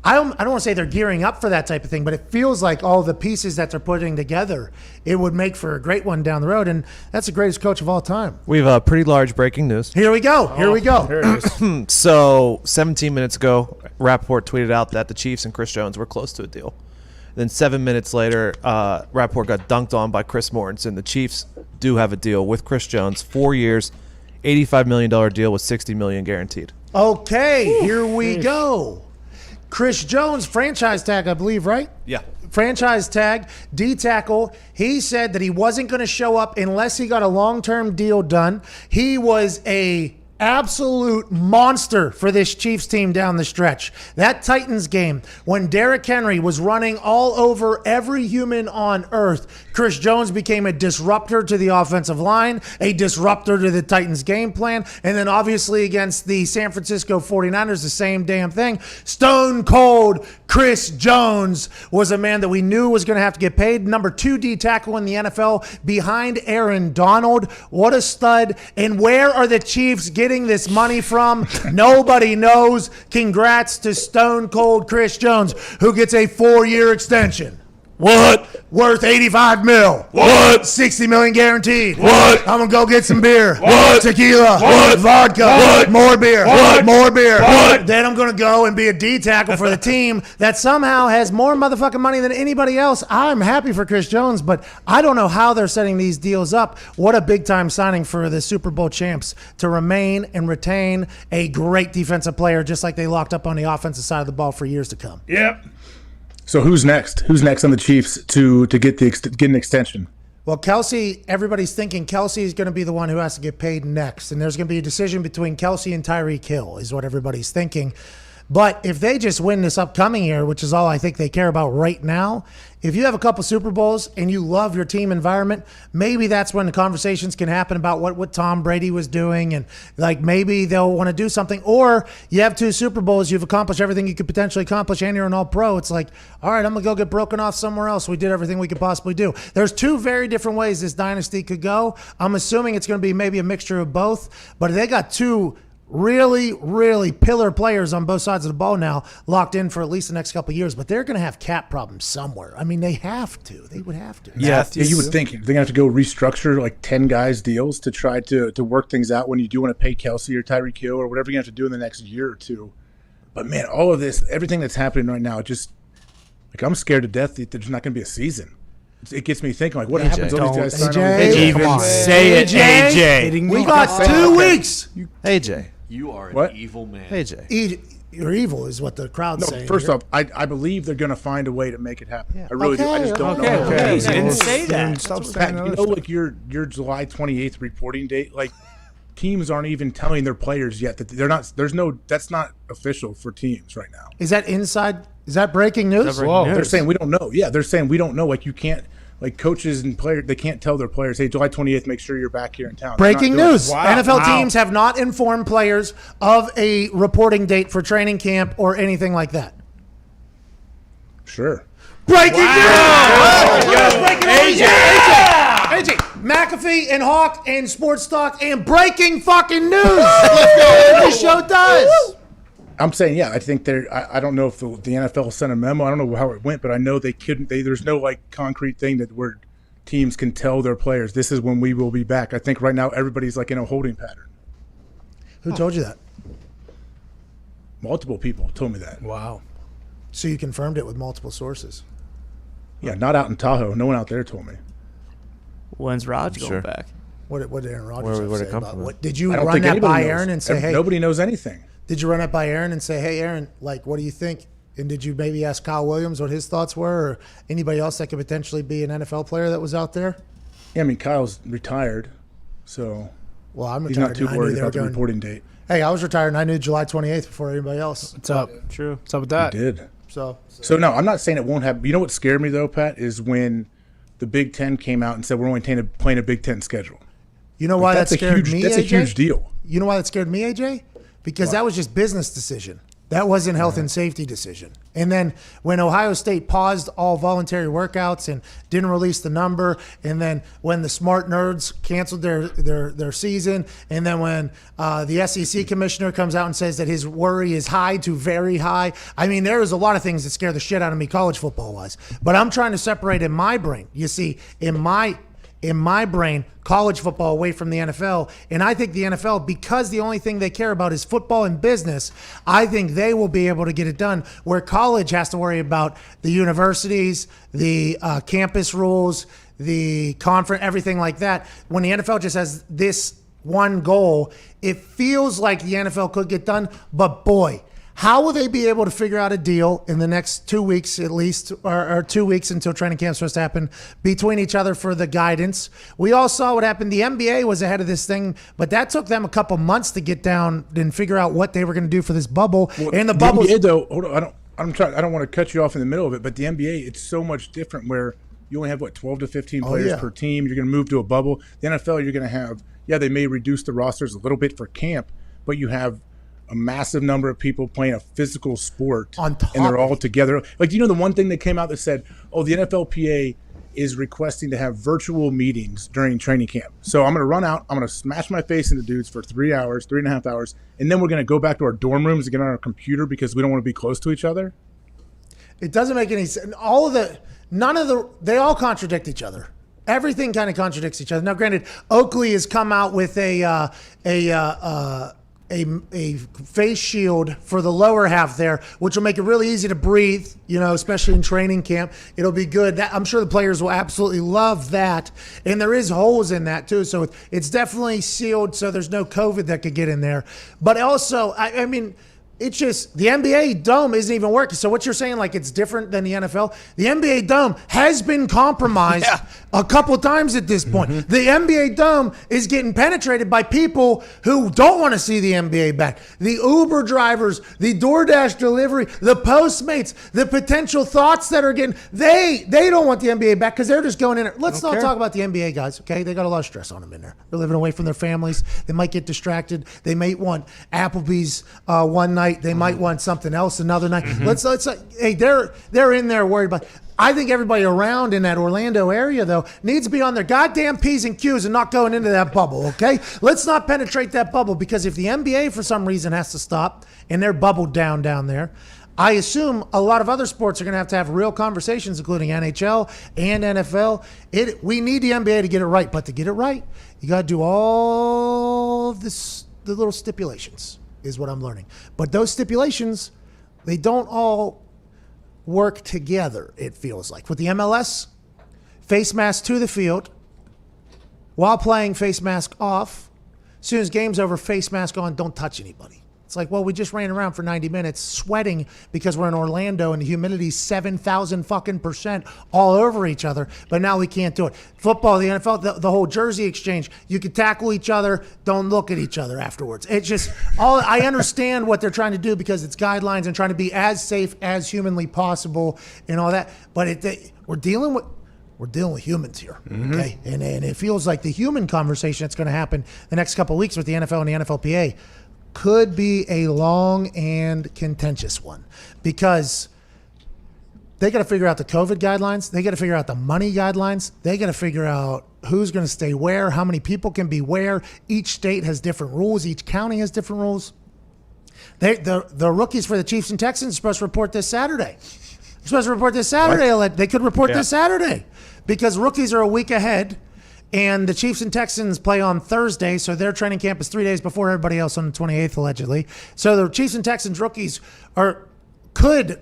I don't want to say they're gearing up for that type of thing, but it feels like all the pieces that they're putting together, it would make for a great one down the road. And that's the greatest coach of all time. We have pretty large breaking news. Here we go. Here we go. There it is. So 17 minutes ago, Rappaport tweeted out that the Chiefs and Chris Jones were close to a deal. Then 7 minutes later, Rappaport got dunked on by Chris Mortensen. The Chiefs do have a deal with Chris Jones, 4 years, $85 million deal with $60 million guaranteed. Okay, here we go. Chris Jones, franchise tag, I believe, right? Yeah. Franchise tag, D tackle. He said that he wasn't going to show up unless he got a long-term deal done. He was a absolute monster for this Chiefs team down the stretch. That Titans game, when Derrick Henry was running all over every human on earth, Chris Jones became a disruptor to the offensive line, a disruptor to the Titans game plan, and then obviously against the San Francisco 49ers, the same damn thing. Stone cold Chris Jones was a man that we knew was going to have to get paid. Number 2 D tackle in the NFL behind Aaron Donald. What a stud. And where are the Chiefs getting this money from? Nobody knows. Congrats to Stone Cold Chris Jones, who gets a 4-year extension. What? Worth $85 million. What? $60 million guaranteed. What? I'm gonna go get some beer. What? Tequila. What? Vodka. What? More beer. What? More beer. What? Then I'm gonna go and be a D tackle for the team that somehow has more motherfucking money than anybody else. I'm happy for Chris Jones, but I don't know how they're setting these deals up. What a big time signing for the Super Bowl champs to remain and retain a great defensive player, just like they locked up on the offensive side of the ball for years to come. Yep. So who's next? Who's next on the Chiefs to get an extension? Well, Kelsey, everybody's thinking Kelsey is going to be the one who has to get paid next. And there's going to be a decision between Kelsey and Tyreek Hill is what everybody's thinking. But if they just win this upcoming year, which is all I think they care about right now, if you have a couple Super Bowls and you love your team environment, maybe that's when the conversations can happen about what Tom Brady was doing, and like maybe they'll want to do something. Or you have 2 Super Bowls, you've accomplished everything you could potentially accomplish, and you're an All-Pro. It's like, all right, I'm gonna go get broken off somewhere else. We did everything we could possibly do. There's 2 very different ways this dynasty could go. I'm assuming it's going to be maybe a mixture of both, but they got 2 really, really pillar players on both sides of the ball now, locked in for at least the next couple of years. But they're going to have cap problems somewhere. I mean, they have to. They would have to. Yeah, you would think they're gonna have to go restructure like 10 guys deals to try to work things out when you do want to pay Kelsey or Tyreek Hill or whatever you have to do in the next year or two. But man, all of this, everything that's happening right now, just like I'm scared to death that there's not gonna be a season. It gets me thinking, like, what happens when these guys sign AJ, on? come on. Say it, AJ. We got 2 weeks. AJ. You are an What? evil man. AJ. You're evil is what the crowd's No, saying. first here. off, I believe they're going to find a way to make it happen. Yeah. I really do. I just don't know. Okay, you didn't Well, say then that. Stop Pat, saying you other know, stuff. like your July 28th reporting date, like teams aren't even telling their players yet that they're not. There's no. That's not official for teams right now. Is that inside? Is that breaking news? Whoa. They're saying we don't know. Yeah, they're saying we don't know. Like you can't. Like coaches and players, they can't tell their players, "Hey, July 28th, make sure you're back here in town." They're not Breaking doing it. news. Wow. NFL Wow. teams have not informed players of a reporting date for training camp or anything like that. Sure. Breaking news! Breaking news! AJ, McAfee and Hawk and Sports Talk and breaking fucking news. This show does. I'm saying, yeah, I think they're. I don't know if the NFL sent a memo. I don't know how it went, but I know they couldn't. There's no like concrete thing that where teams can tell their players this is when we will be back. I think right now everybody's like in a holding pattern. Who told you that? Multiple people told me that. Wow. So you confirmed it with multiple sources. Yeah, not out in Tahoe. No one out there told me. When's Raj going Sure. back? What did Aaron Rodgers Where'd have it to say come about from? what? Did you I don't run think that anybody by knows. Aaron and say, hey? Nobody knows anything. Did you run that by Aaron and say, hey, Aaron, like, what do you think? And did you maybe ask Kyle Williams what his thoughts were, or anybody else that could potentially be an NFL player that was out there? Yeah, I mean Kyle's retired, so Well, I'm he's retired. not too and I knew worried they were about the going. reporting date. Hey, I was retired and I knew July 28th before anybody else. What's up? True. What's up with that? Did. So So no, I'm not saying it won't happen. You know what scared me though, Pat, is when the Big Ten came out and said we're only playing a Big Ten schedule. you know why That's that a scared huge. me, That's AJ? a huge deal. You know why that scared me, AJ? Because that was just business decision. That wasn't health and safety decision. And then when Ohio State paused all voluntary workouts and didn't release the number, and then when the smart nerds canceled their season, and then when the SEC commissioner comes out and says that his worry is high to very high. I mean, there is a lot of things that scare the shit out of me college football wise. But I'm trying to separate in my brain. You see, in my brain, college football away from the NFL. And I think the NFL, because the only thing they care about is football and business, I think they will be able to get it done. Where college has to worry about the universities, the campus rules, the conference, everything like that. When the NFL just has this one goal, it feels like the NFL could get done. But boy, how will they be able to figure out a deal in the next 2 weeks at least, or 2 weeks until training camp's supposed to happen, between each other for the guidance? We all saw what happened. The NBA was ahead of this thing, but that took them a couple months to get down and figure out what they were going to do for this bubble. And the bubble, NBA though, hold on, I don't want to cut you off in the middle of it, but the NBA, it's so much different where you only have 12 to 15 players yeah. per team. You're going to move to a bubble. The NFL, you're going to have, they may reduce the rosters a little bit for camp, but you have a massive number of people playing a physical sport, On top and they're all of it. together. Like, the one thing that came out that said, the NFLPA is requesting to have virtual meetings during training camp. So I'm going to run out, I'm going to smash my face into dudes for 3 hours, 3.5 hours, and then we're going to go back to our dorm rooms and get on our computer because we don't want to be close to each other. it doesn't make any sense. They all contradict each other. Everything kind of contradicts each other. Now, granted, Oakley has come out with a face shield for the lower half there, which will make it really easy to breathe, especially in training camp. It'll be good. I'm sure the players will absolutely love that. And there is holes in that too. So it's definitely sealed so there's no COVID that could get in there. But also, I mean, It's just the NBA dome isn't even working. So what you're saying, like it's different than the NFL? The NBA dome has been compromised a couple times at this point. The NBA dome is getting penetrated by people who don't want to see the NBA back. The Uber drivers, the DoorDash delivery, the Postmates, the potential thoughts that are getting, they don't want the NBA back because they're just going in there. Let's not talk about the NBA guys, okay? They got a lot of stress on them in there. They're living away from their families. They might get distracted. They may want Applebee's one night. They might want something else another night. Let's hey, they're in there worried about. I think everybody around in that Orlando area though needs to be on their goddamn P's and Q's and not going into that bubble. Okay, let's not penetrate that bubble because if the NBA for some reason has to stop and they're bubbled down there. I assume a lot of other sports are going to have real conversations, including NHL and NFL. We need the NBA to get it right, but to get it right, you got to do all of the little stipulations. Is what I'm learning. But those stipulations, they don't all work together, it feels like. With the MLS, face mask to the field, while playing face mask off. As soon as game's over, face mask on, don't touch anybody. It's like, well, we just ran around for 90 minutes sweating because we're in Orlando and the humidity's 7,000 fucking % all over each other, but now we can't do it. Football, the NFL, the whole jersey exchange, you can tackle each other, don't look at each other afterwards. It's just, I understand what they're trying to do because it's guidelines and trying to be as safe as humanly possible and all that, but we're dealing with humans here, okay? And it feels like the human conversation that's going to happen the next couple of weeks with the NFL and the NFLPA could be a long and contentious one because they got to figure out the COVID guidelines. They got to figure out the money guidelines. They got to figure out who's going to stay where, how many people can be where. Each state has different rules. Each county has different rules. The rookies for the Chiefs and Texans are supposed to report this Saturday. They're supposed to report this Saturday. What? They could report this Saturday because rookies are a week ahead. And the Chiefs and Texans play on Thursday, so their training camp is 3 days before everybody else on the 28th, allegedly. So the Chiefs and Texans rookies could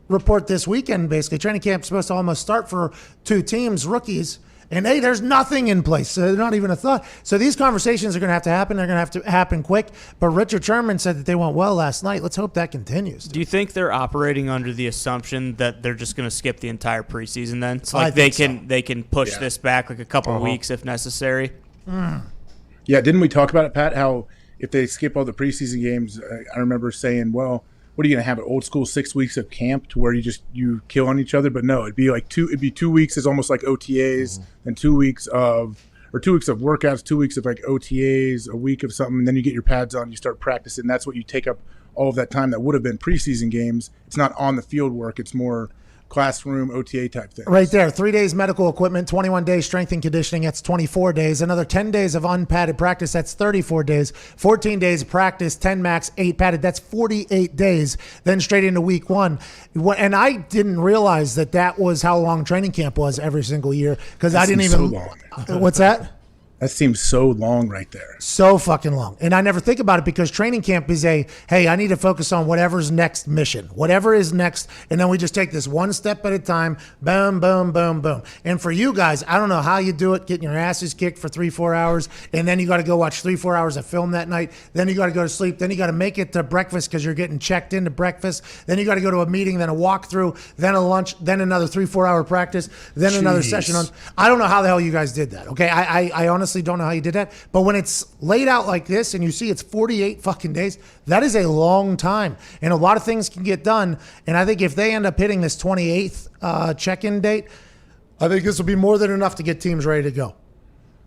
report this weekend, basically. Training camp is supposed to almost start for two teams, rookies. And, hey, there's nothing in place. So they're not even a thought. So these conversations are going to have to happen. They're going to have to happen quick. But Richard Sherman said that they went well last night. Let's hope that continues. Do you think they're operating under the assumption that they're just going to skip the entire preseason then? It's like they can push this back like a couple weeks if necessary? Yeah, didn't we talk about it, Pat, how if they skip all the preseason games, I remember saying, well, what are you going to have, an old school 6 weeks of camp to where you kill on each other? But no, it'd be 2 weeks is almost like OTAs, and 2 weeks of workouts, 2 weeks of like OTAs, a week of something, and then you get your pads on, you start practicing. That's what you take up all of that time that would have been preseason games. It's not on the field work, it's more classroom OTA type thing. Right there. 3 days medical equipment, 21 days strength and conditioning. That's 24 days. Another 10 days of unpadded practice. That's 34 days. 14 days of practice, 10 max, 8 padded. That's 48 days. Then straight into week one. And I didn't realize that was how long training camp was every single year because I didn't even. So long. What's that? That seems so long right there. So fucking long. And I never think about it because training camp is hey, I need to focus on whatever's next mission, whatever is next. And then we just take this one step at a time. Boom, boom, boom, boom. And for you guys, I don't know how you do it, getting your asses kicked for 3-4 hours. And then you got to go watch 3-4 hours of film that night. Then you got to go to sleep. Then you got to make it to breakfast because you're getting checked into breakfast. Then you got to go to a meeting, then a walkthrough, then a lunch, then another 3-4 hour practice, then another session on. I don't know how the hell you guys did that. Okay. I honestly don't know how you did that. But when it's laid out like this and you see it's 48 fucking days, that is a long time. And a lot of things can get done. And I think if they end up hitting this 28th check-in date, I think this will be more than enough to get teams ready to go.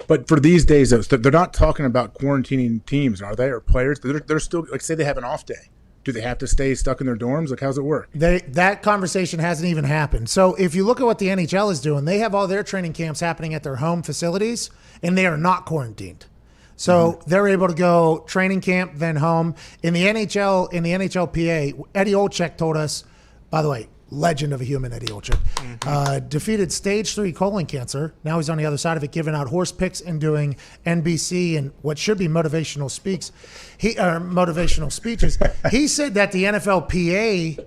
But for these days, they're not talking about quarantining teams, are they, or players? They're still, like, say they have an off day. Do they have to stay stuck in their dorms? Like, how's it work? That conversation hasn't even happened. So if you look at what the NHL is doing, they have all their training camps happening at their home facilities, and they are not quarantined. So they're able to go training camp, then home. In the NHL, in the NHLPA, Eddie Olczyk told us, by the way, legend of a human, Eddie Olczyk, defeated stage 3 colon cancer. Now he's on the other side of it, giving out horse picks and doing NBC and what should be motivational speeches. He said that the NFLPA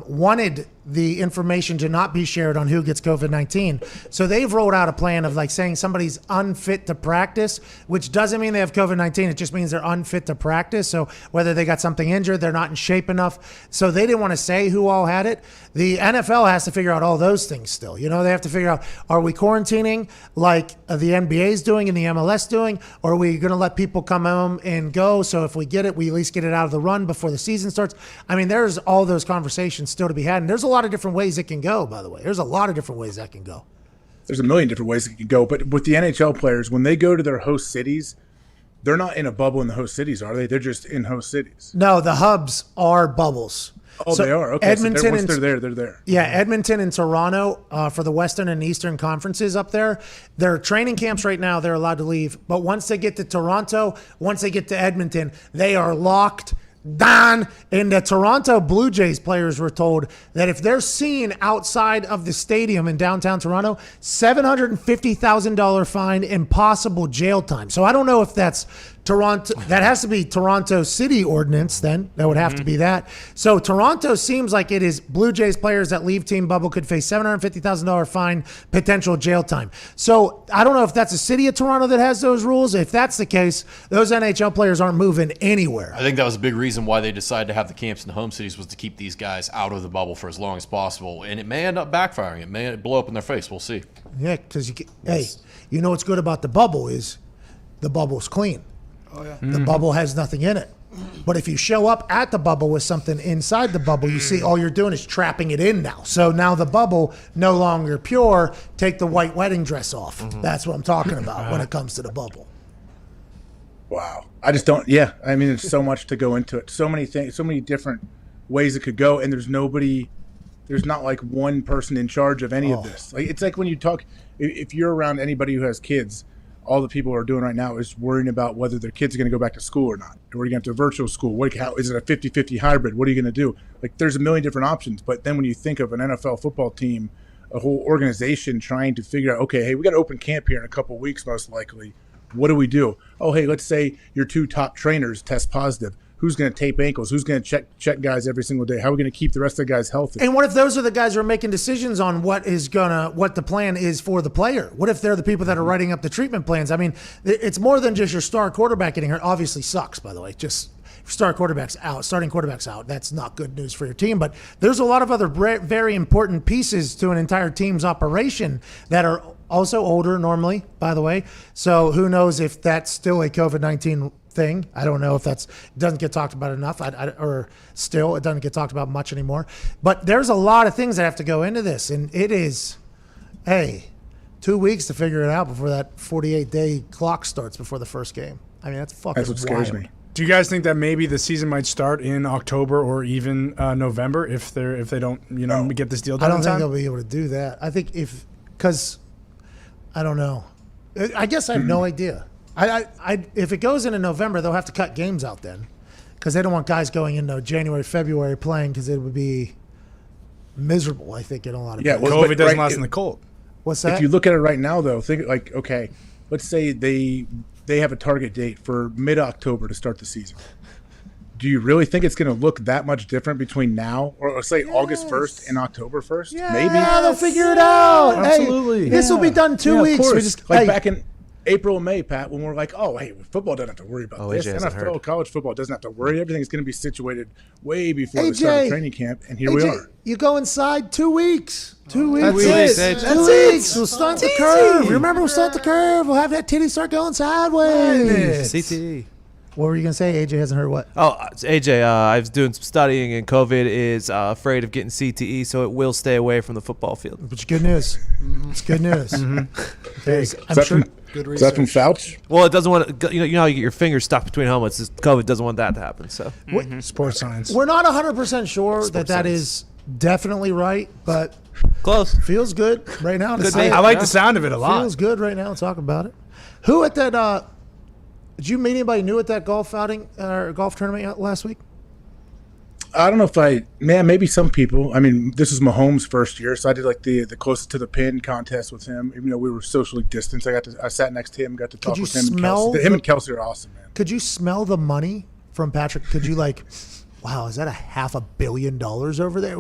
wanted the information to not be shared on who gets COVID-19. So they've rolled out a plan of like saying somebody's unfit to practice, which doesn't mean they have COVID-19. It just means they're unfit to practice. So whether they got something injured, they're not in shape enough. So they didn't want to say who all had it. The NFL has to figure out all those things still. You know, they have to figure out, are we quarantining like the NBA is doing and the MLS doing, or are we going to let people come home and go? So if we get it, we at least get it out of the run before the season starts. I mean, there's all those conversations still to be had. And there's a lot of different ways it can go, by the way. There's a lot of different ways that can go. There's a million different ways it can go. But with the NHL players, when they go to their host cities, they're not in a bubble in the host cities, are they? They're just in host cities. No, the hubs are bubbles. Oh, so they are? Okay, Edmonton so once they're there. Yeah, Edmonton and Toronto for the Western and Eastern conferences up there. Their training camps right now, they're allowed to leave. But once they get to Toronto, once they get to Edmonton, they are locked down. And the Toronto Blue Jays players were told that if they're seen outside of the stadium in downtown Toronto, $750,000 fine and possible jail time. So I don't know if that's Toronto. That has to be Toronto City ordinance then. That would have to be that. So Toronto seems like it is Blue Jays players that leave team bubble could face $750,000 fine, potential jail time. So I don't know if that's the city of Toronto that has those rules. If that's the case, those NHL players aren't moving anywhere. I think that was a big reason why they decided to have the camps in the home cities was to keep these guys out of the bubble for as long as possible. And it may end up backfiring. It may blow up in their face. We'll see. Yeah, because hey, you know what's good about the bubble is the bubble's clean. Oh, yeah. The bubble has nothing in it. But if you show up at the bubble with something inside the bubble, you see all you're doing is trapping it in now. So now the bubble no longer pure. Take the white wedding dress off. That's what I'm talking about when it comes to the bubble. Wow. I just don't. Yeah. I mean, there's so much to go into it. So many things, so many different ways it could go. And there's not like one person in charge of any of this. Like, it's like when you talk, if you're around anybody who has kids, all the people are doing right now is worrying about whether their kids are going to go back to school or not. Or are you going to have to virtual school? How is it a 50-50 hybrid? What are you going to do? Like, there's a million different options. But then when you think of an NFL football team, a whole organization trying to figure out, okay, hey, we got to open camp here in a couple of weeks, most likely. What do we do? Oh, hey, let's say your two top trainers test positive. Who's going to tape ankles? Who's going to check guys every single day? How are we going to keep the rest of the guys healthy? And what if those are the guys who are making decisions on what the plan is for the player? What if they're the people that are writing up the treatment plans? I mean, it's more than just your star quarterback getting hurt. Obviously sucks, by the way. Just starting quarterbacks out, that's not good news for your team. But there's a lot of other very important pieces to an entire team's operation that are also older normally, by the way. So who knows if that's still a COVID-19 thing. I don't know if it doesn't get talked about enough, or still it doesn't get talked about much anymore. But there's a lot of things that have to go into this, and it is, 2 weeks to figure it out before that 48-day clock starts before the first game. I mean, that's fucking That's what scares wild. me. Do you guys think that maybe the season might start in October or even November if they don't get this deal done? I don't in think time? they'll be able to do that. I think because I don't know. I guess I have no idea. If it goes into November, they'll have to cut games out then, because they don't want guys going into January, February playing, because it would be miserable. I think in a lot of places. COVID doesn't last in the cold. What's that? If you look at it right now, though, think like, okay, let's say they have a target date for mid-October to start the season. Do you really think it's going to look that much different between now, or let's say August 1st and October 1st? Maybe. Yeah, they'll figure it out. Absolutely. This will be done 2 weeks. Of course. We just back in April and May, Pat, when we're like, oh, hey, football doesn't have to worry about this. AJ hasn't NFL, heard. college football doesn't have to worry. Everything's going to be situated way before the start of training camp, and here we are. You go inside 2 weeks. 2 weeks. That's it. That's it. We'll stunt the curve. Remember, we'll stunt the curve. We'll have that titty start going sideways. CTE. What were you going to say? AJ hasn't heard what? Oh, it's AJ, I was doing some studying, and COVID is afraid of getting CTE, so it will stay away from the football field. Which is good news. It's good news. Is that from Fauci? Well, it doesn't want to. You know how you get your fingers stuck between helmets. COVID doesn't want that to happen. So Sports science. We're not 100% sure that is definitely right, but close. feels good right now to say I it. like the sound of it a lot. Feels good right now to talk about it. Who at that? Did you meet anybody new at that golf outing or golf tournament last week? I don't know if maybe some people. I mean, this is Mahomes' first year, so I did like the closest to the pin contest with him. Even though we were socially distanced, I sat next to him, got to talk with him. Him and Kelsey are awesome, man. Could you smell the money from Patrick? Could you wow, is that $500 million over there?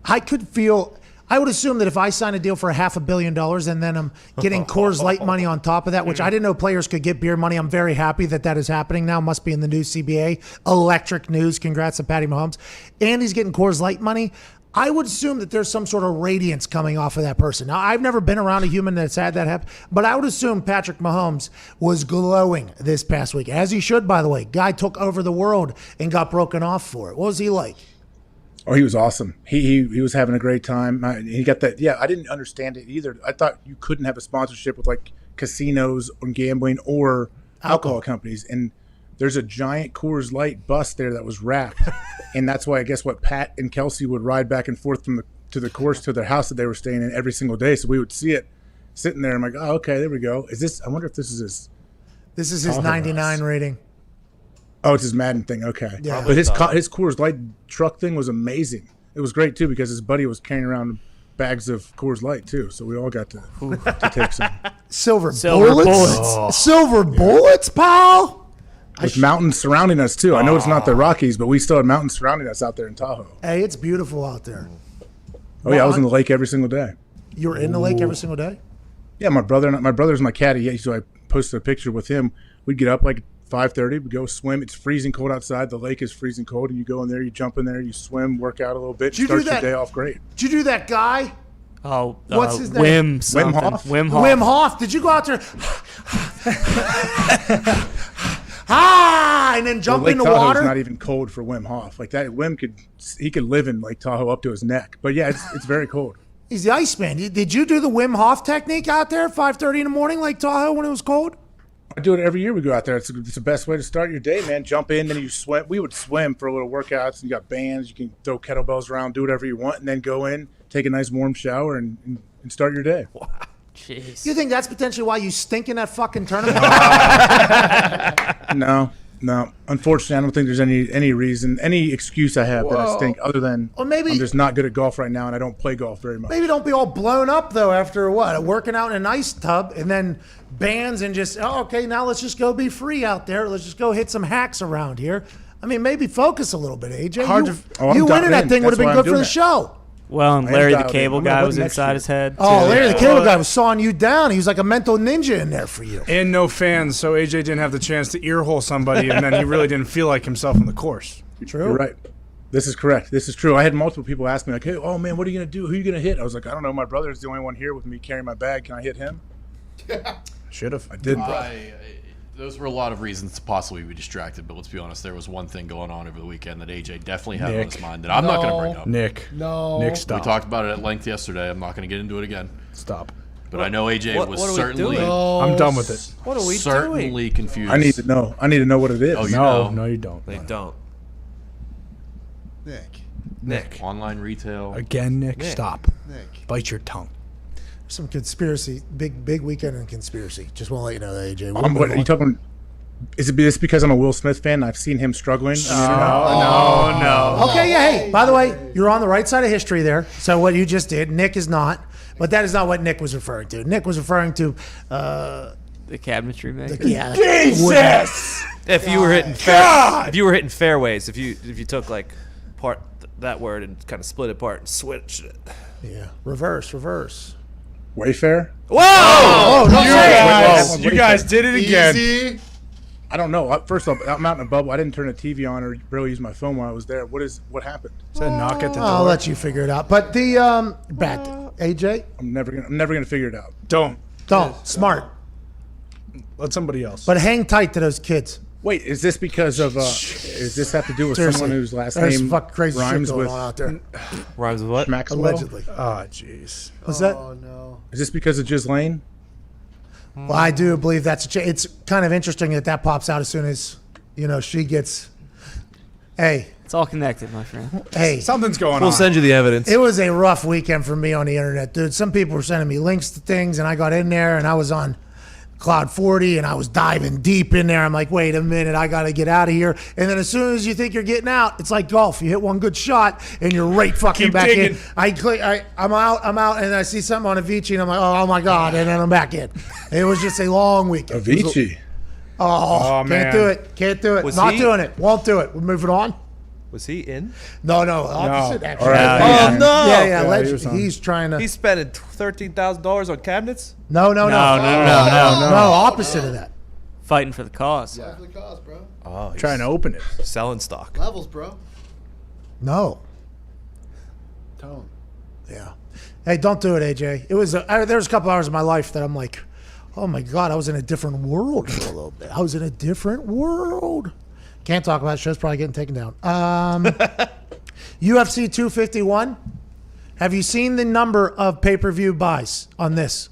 I would assume that if I sign a deal for $500 million and then I'm getting Coors Light money on top of that, which I didn't know players could get beer money. I'm very happy that is happening now. Must be in the new CBA. Electric news. Congrats to Patty Mahomes. And he's getting Coors Light money. I would assume that there's some sort of radiance coming off of that person. Now, I've never been around a human that's had that happen, but I would assume Patrick Mahomes was glowing this past week, as he should, by the way. Guy took over the world and got broken off for it. What was he like? Oh, he was awesome. He was having a great time. He got that. Yeah, I didn't understand it either. I thought you couldn't have a sponsorship with like casinos or gambling or alcohol companies. And there's a giant Coors Light bus there that was wrapped, and that's why I guess what Pat and Kelsey would ride back and forth to the course to their house that they were staying in every single day. So we would see it sitting there. I'm like, oh, okay, there we go. I wonder if this is his. This is his 99 rating. Oh, it's his Madden thing. Okay. Yeah. But his Coors Light truck thing was amazing. It was great, too, because his buddy was carrying around bags of Coors Light, too. So we all got to take some. Silver bullets? Oh. Silver bullets, pal? With mountains surrounding us, too. I know it's not the Rockies, but we still had mountains surrounding us out there in Tahoe. Hey, it's beautiful out there. Oh, yeah, I was in the lake every single day. You were in the lake every single day? Yeah, my brother's my caddy. Yeah, so I posted a picture with him. We'd get up like 5:30, we go swim. It's freezing cold outside. The lake is freezing cold, and you go in there, you jump in there, you swim, work out a little bit, start your day off great. Did you do that guy? Oh, what's his name? Wim Hof. Wim Hof. Did you go out there? And then jump in the water? It's not even cold for Wim Hof. Like that, Wim could live in Lake Tahoe up to his neck. But yeah, it's very cold. He's the Iceman. Did you do the Wim Hof technique out there at 5:30 in the morning, Lake Tahoe, when it was cold? I do it every year we go out there. It's the best way to start your day, man. Jump in, then you swim. We would swim for a little workouts. You got bands. You can throw kettlebells around, do whatever you want, and then go in, take a nice warm shower, and start your day. Wow. Jeez. You think that's potentially why you stink in that fucking tournament? No. Unfortunately, I don't think there's any reason, any excuse I have that I stink other than I'm just not good at golf right now and I don't play golf very much. Maybe don't be all blown up, though, after working out in an ice tub and then bands and just, okay, now let's just go be free out there. Let's just go hit some hacks around here. I mean, maybe focus a little bit, AJ. You winning that thing would have been good for the show. Well, and Larry the Cable Guy was inside his head. Oh, Larry the Cable Guy was sawing you down. He was like a mental ninja in there for you. And no fans, so AJ didn't have the chance to earhole somebody, and then he really didn't feel like himself on the course. True. You're right. This is correct. This is true. I had multiple people ask me, like, hey, oh, man, what are you going to do? Who are you going to hit? I was like, I don't know. My brother's the only one here with me carrying my bag. Can I hit him? Should have. I didn't. Those were a lot of reasons to possibly be distracted, but let's be honest, there was one thing going on over the weekend that AJ definitely had on his mind that I'm not going to bring up. Nick, stop. We talked about it at length yesterday. I'm not going to get into it again. Stop. But I know AJ was certainly. I'm done with it. What are we certainly doing? Confused. I need to know. I need to know what it is. Oh, No, you don't. They don't. Nick. Online retail. Again, Nick, stop. Nick. Bite your tongue. Some conspiracy, big weekend in conspiracy. Just want to let you know that, AJ. What are you talking? Is it this because I'm a Will Smith fan? I've seen him struggling. No. Okay, yeah. Hey, by the way, you're on the right side of history there. So what you just did, Nick is not. But that is not what Nick was referring to. Nick was referring to the cabinetry maker. Jesus! If you were hitting fairways, if you took like part that word and kind of split it apart and switched it. Yeah. Reverse. Wayfair? Whoa! Oh, no, You guys did it again. Easy. I don't know. First off, I'm out in a bubble. I didn't turn the TV on or barely use my phone while I was there. What happened? Is that a knock at the door? I'll let you figure it out. But the bat, AJ, I'm never gonna figure it out. Don't. Smart. Let somebody else. But hang tight to those kids. Wait, is this because of? Does this have to do with Seriously. someone whose last There's name fuck crazy shit rhymes going with on out there. Rhymes with what? Maxwell? Allegedly. Oh, jeez. What's that? Oh, no. Is this because of Ghislaine? Well, I do believe that's it's kind of interesting that pops out as soon as she gets. Hey, It's all connected, my friend. hey. Something's going on. We'll send you the evidence. It was a rough weekend for me on the internet, dude. Some people were sending me links to things, and I got in there, and I was on Cloud 40, and I was diving deep in there. I'm like, wait a minute, I got to get out of here. And then as soon as you think you're getting out, it's like golf. You hit one good shot, and you're right fucking Keep back digging. in. I'm out, and I see something on Avicii, and I'm like, oh my God, and then I'm back in. It was just a long weekend. Avicii. Oh, man. Can't do it. Was Not he- doing it. Won't do it. We're moving on. Was he in? No, opposite actually. All right. Oh, no. Yeah, Yeah, Ledge, he was on. he's trying to. He's spending $13,000 on cabinets? No. No. Opposite of that. Fighting for the cause. Fight for the cause, bro. Oh, he's Trying to open it. selling stock. Levels, bro. No. Tone. Yeah. Hey, don't do it, AJ. It was there was a couple hours of my life that I'm like, oh my God, I was in a different world for a little bit. I was in a different world. Can't talk about it. Show's probably getting taken down. UFC 251. Have you seen the number of pay-per-view buys on this?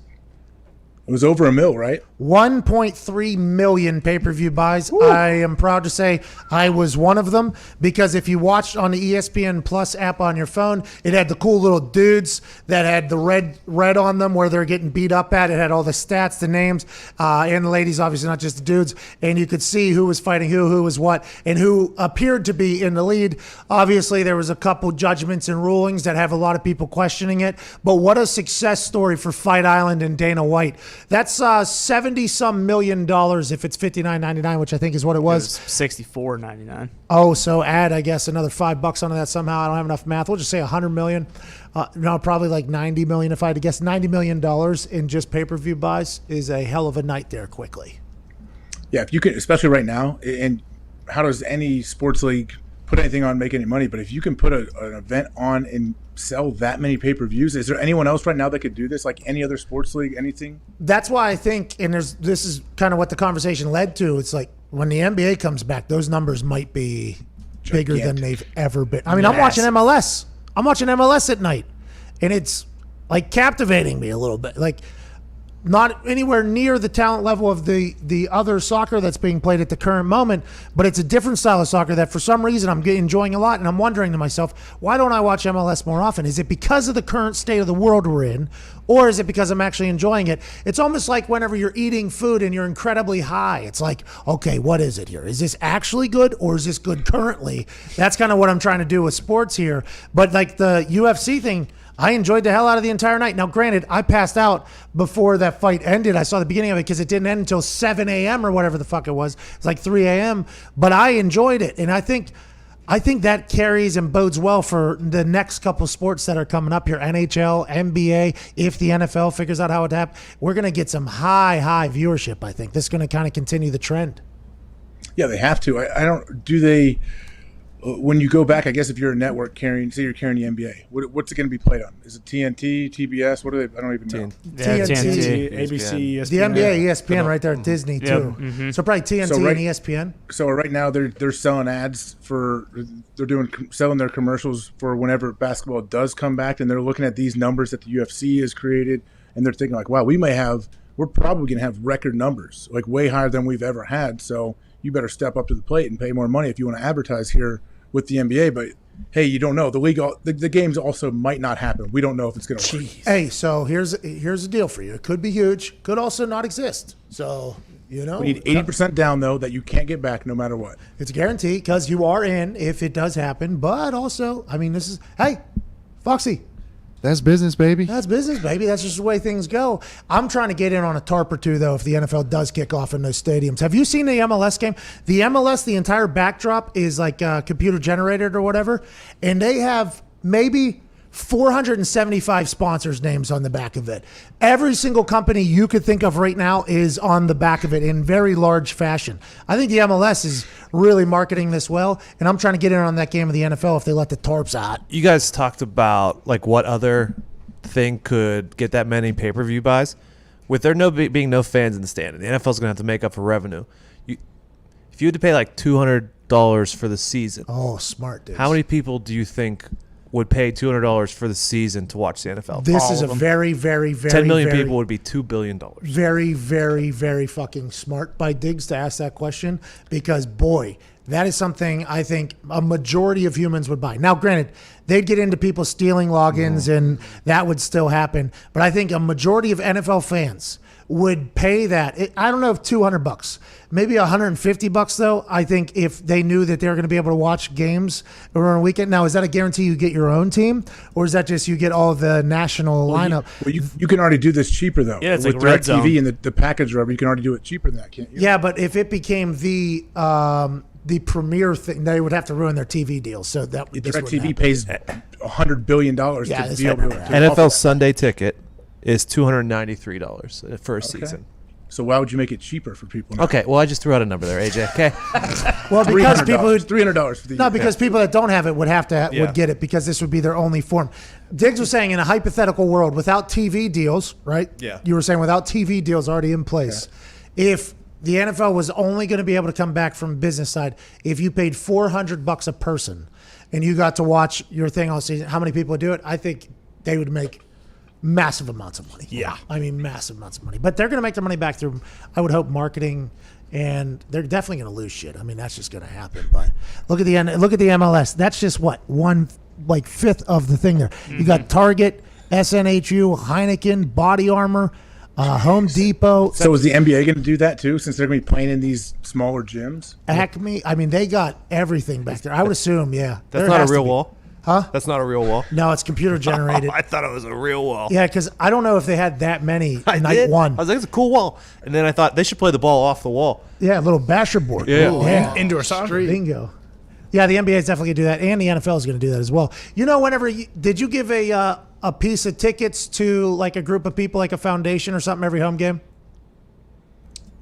It was over $1 million, right? 1.3 million pay-per-view buys. I am proud to say I was one of them because if you watched on the ESPN Plus app on your phone, it had the cool little dudes that had the red on them where they're getting beat up at. It had all the stats, the names, and the ladies, obviously not just the dudes. And you could see who was fighting who was what, and who appeared to be in the lead. Obviously, there was a couple judgments and rulings that have a lot of people questioning it. But what a success story for Fight Island and Dana White. That's $70-some million if it's $59.99, which I think is what it was. $64.99. Oh, so add, I guess, another $5 onto that somehow. I don't have enough math. We'll just say $100 million. No, probably like $90 million if I had to guess. $90 million in just pay-per-view buys is a hell of a night there quickly. Yeah, if you can, especially right now. And how does any sports league put anything on, make any money? But if you can put an event on and sell that many pay-per-views, is there anyone else right now that could do this? Like any other sports league, anything? That's why I think, and this is kind of what the conversation led to. It's like when the NBA comes back, those numbers might be bigger than they've ever been. I mean, I'm watching MLS. I'm watching MLS at night, and it's like captivating me a little bit. Like not anywhere near the talent level of the other soccer that's being played at the current moment, but it's a different style of soccer that for some reason I'm enjoying a lot, and I'm wondering to myself, why don't I watch MLS more often? Is it because of the current state of the world we're in, or is it because I'm actually enjoying it? It's almost like whenever you're eating food and you're incredibly high, it's like, okay, what is it here? Is this actually good, or is this good currently? That's kind of what I'm trying to do with sports here. But like the UFC thing, I enjoyed the hell out of the entire night. Now, granted, I passed out before that fight ended. I saw the beginning of it because it didn't end until 7 a.m. or whatever the fuck it was. It's like 3 a.m. But I enjoyed it. And I think that carries and bodes well for the next couple sports that are coming up here. NHL, NBA, if the NFL figures out how it happens, we're going to get some high viewership, I think. This is going to kind of continue the trend. Yeah, they have to. I don't. Do they? When you go back, I guess if you're a network say you're carrying the NBA, what's it going to be played on? Is it TNT, TBS? What are they? I don't even know. TNT, ABC, ESPN. The NBA, ESPN, right there at Disney too. Mm-hmm. So probably TNT and ESPN. So right now they're selling ads selling their commercials for whenever basketball does come back, and they're looking at these numbers that the UFC has created, and they're thinking like, wow, we're probably going to have record numbers, like way higher than we've ever had. So you better step up to the plate and pay more money if you want to advertise here with the NBA. But hey, you don't know. The league, the games also might not happen. We don't know if it's going to work. Hey, so here's a deal for you. It could be huge, could also not exist. So we need 80% down though that you can't get back no matter what. It's a guarantee because you are in if it does happen. But also, I mean, hey, Foxy. That's business, baby. That's business, baby. That's just the way things go. I'm trying to get in on a tarp or two, though, if the NFL does kick off in those stadiums. Have you seen the MLS game? The MLS, the entire backdrop is like computer generated or whatever, and they have maybe 475 sponsors' names on the back of it. Every single company you could think of right now is on the back of it in very large fashion. I think the MLS is really marketing this well, and I'm trying to get in on that game of the NFL if they let the tarps out. You guys talked about like what other thing could get that many pay-per-view buys. With there being no fans in the stand, the NFL's going to have to make up for revenue. If you had to pay like $200 for the season, oh, smart dude. How many people do you think would pay $200 for the season to watch the NFL? This is a very, very, very 10 million people would be $2 billion. Very, very, very fucking smart by Diggs to ask that question because, boy, that is something I think a majority of humans would buy. Now, granted, they'd get into people stealing logins and that would still happen, but I think a majority of NFL fans would pay that. I don't know if $200, maybe $150 though. I think if they knew that they were going to be able to watch games over a weekend. Now, is that a guarantee you get your own team, or is that just you get all the national lineup? You can already do this cheaper though. Yeah, it's with like Red DirecTV and the package, or whatever. You can already do it cheaper than that, can't you? Yeah, but if it became the the premier thing. They would have to ruin their TV deals. So that this wouldn't DirecTV happen. pays $100 billion Yeah, to this be able would to never offer NFL that. Sunday ticket is $293 for a season. So why would you make it cheaper for people? Now? Okay, well, I just threw out a number there, AJ. Okay. Well, because people who $300 for the no, because people that don't have it would have to Yeah. would get it because this would be their only form. Diggs was saying in a hypothetical world without TV deals, right? Yeah. You were saying without TV deals already in place, if the NFL was only going to be able to come back from business side, if you paid $400 a person and you got to watch your thing all season, how many people would do it? I think they would make massive amounts of money. Yeah. I mean, massive amounts of money. But they're going to make their money back through, I would hope, marketing, and they're definitely going to lose shit. I mean, that's just going to happen. But look at the MLS. That's just what, one like fifth of the thing there. You got Target, SNHU, Heineken, Body Armor, Home Depot, So is the NBA going to do that too, since they're going to be playing in these smaller gyms? Acme. I mean, they got everything back there. I would assume, yeah. That's There not has a to real be. wall. Huh? That's not a real wall. No, it's computer generated. I thought it was a real wall. Yeah, because I don't know if they had that many I night did. one. I was like, it's a cool wall. And then I thought they should play the ball off the wall. Yeah, a little basher board. Yeah. yeah. Indoor soccer. Bingo. Yeah, the NBA is definitely going to do that, and the NFL is going to do that as well. You know, did you give a piece of tickets to like a group of people, like a foundation or something, every home game?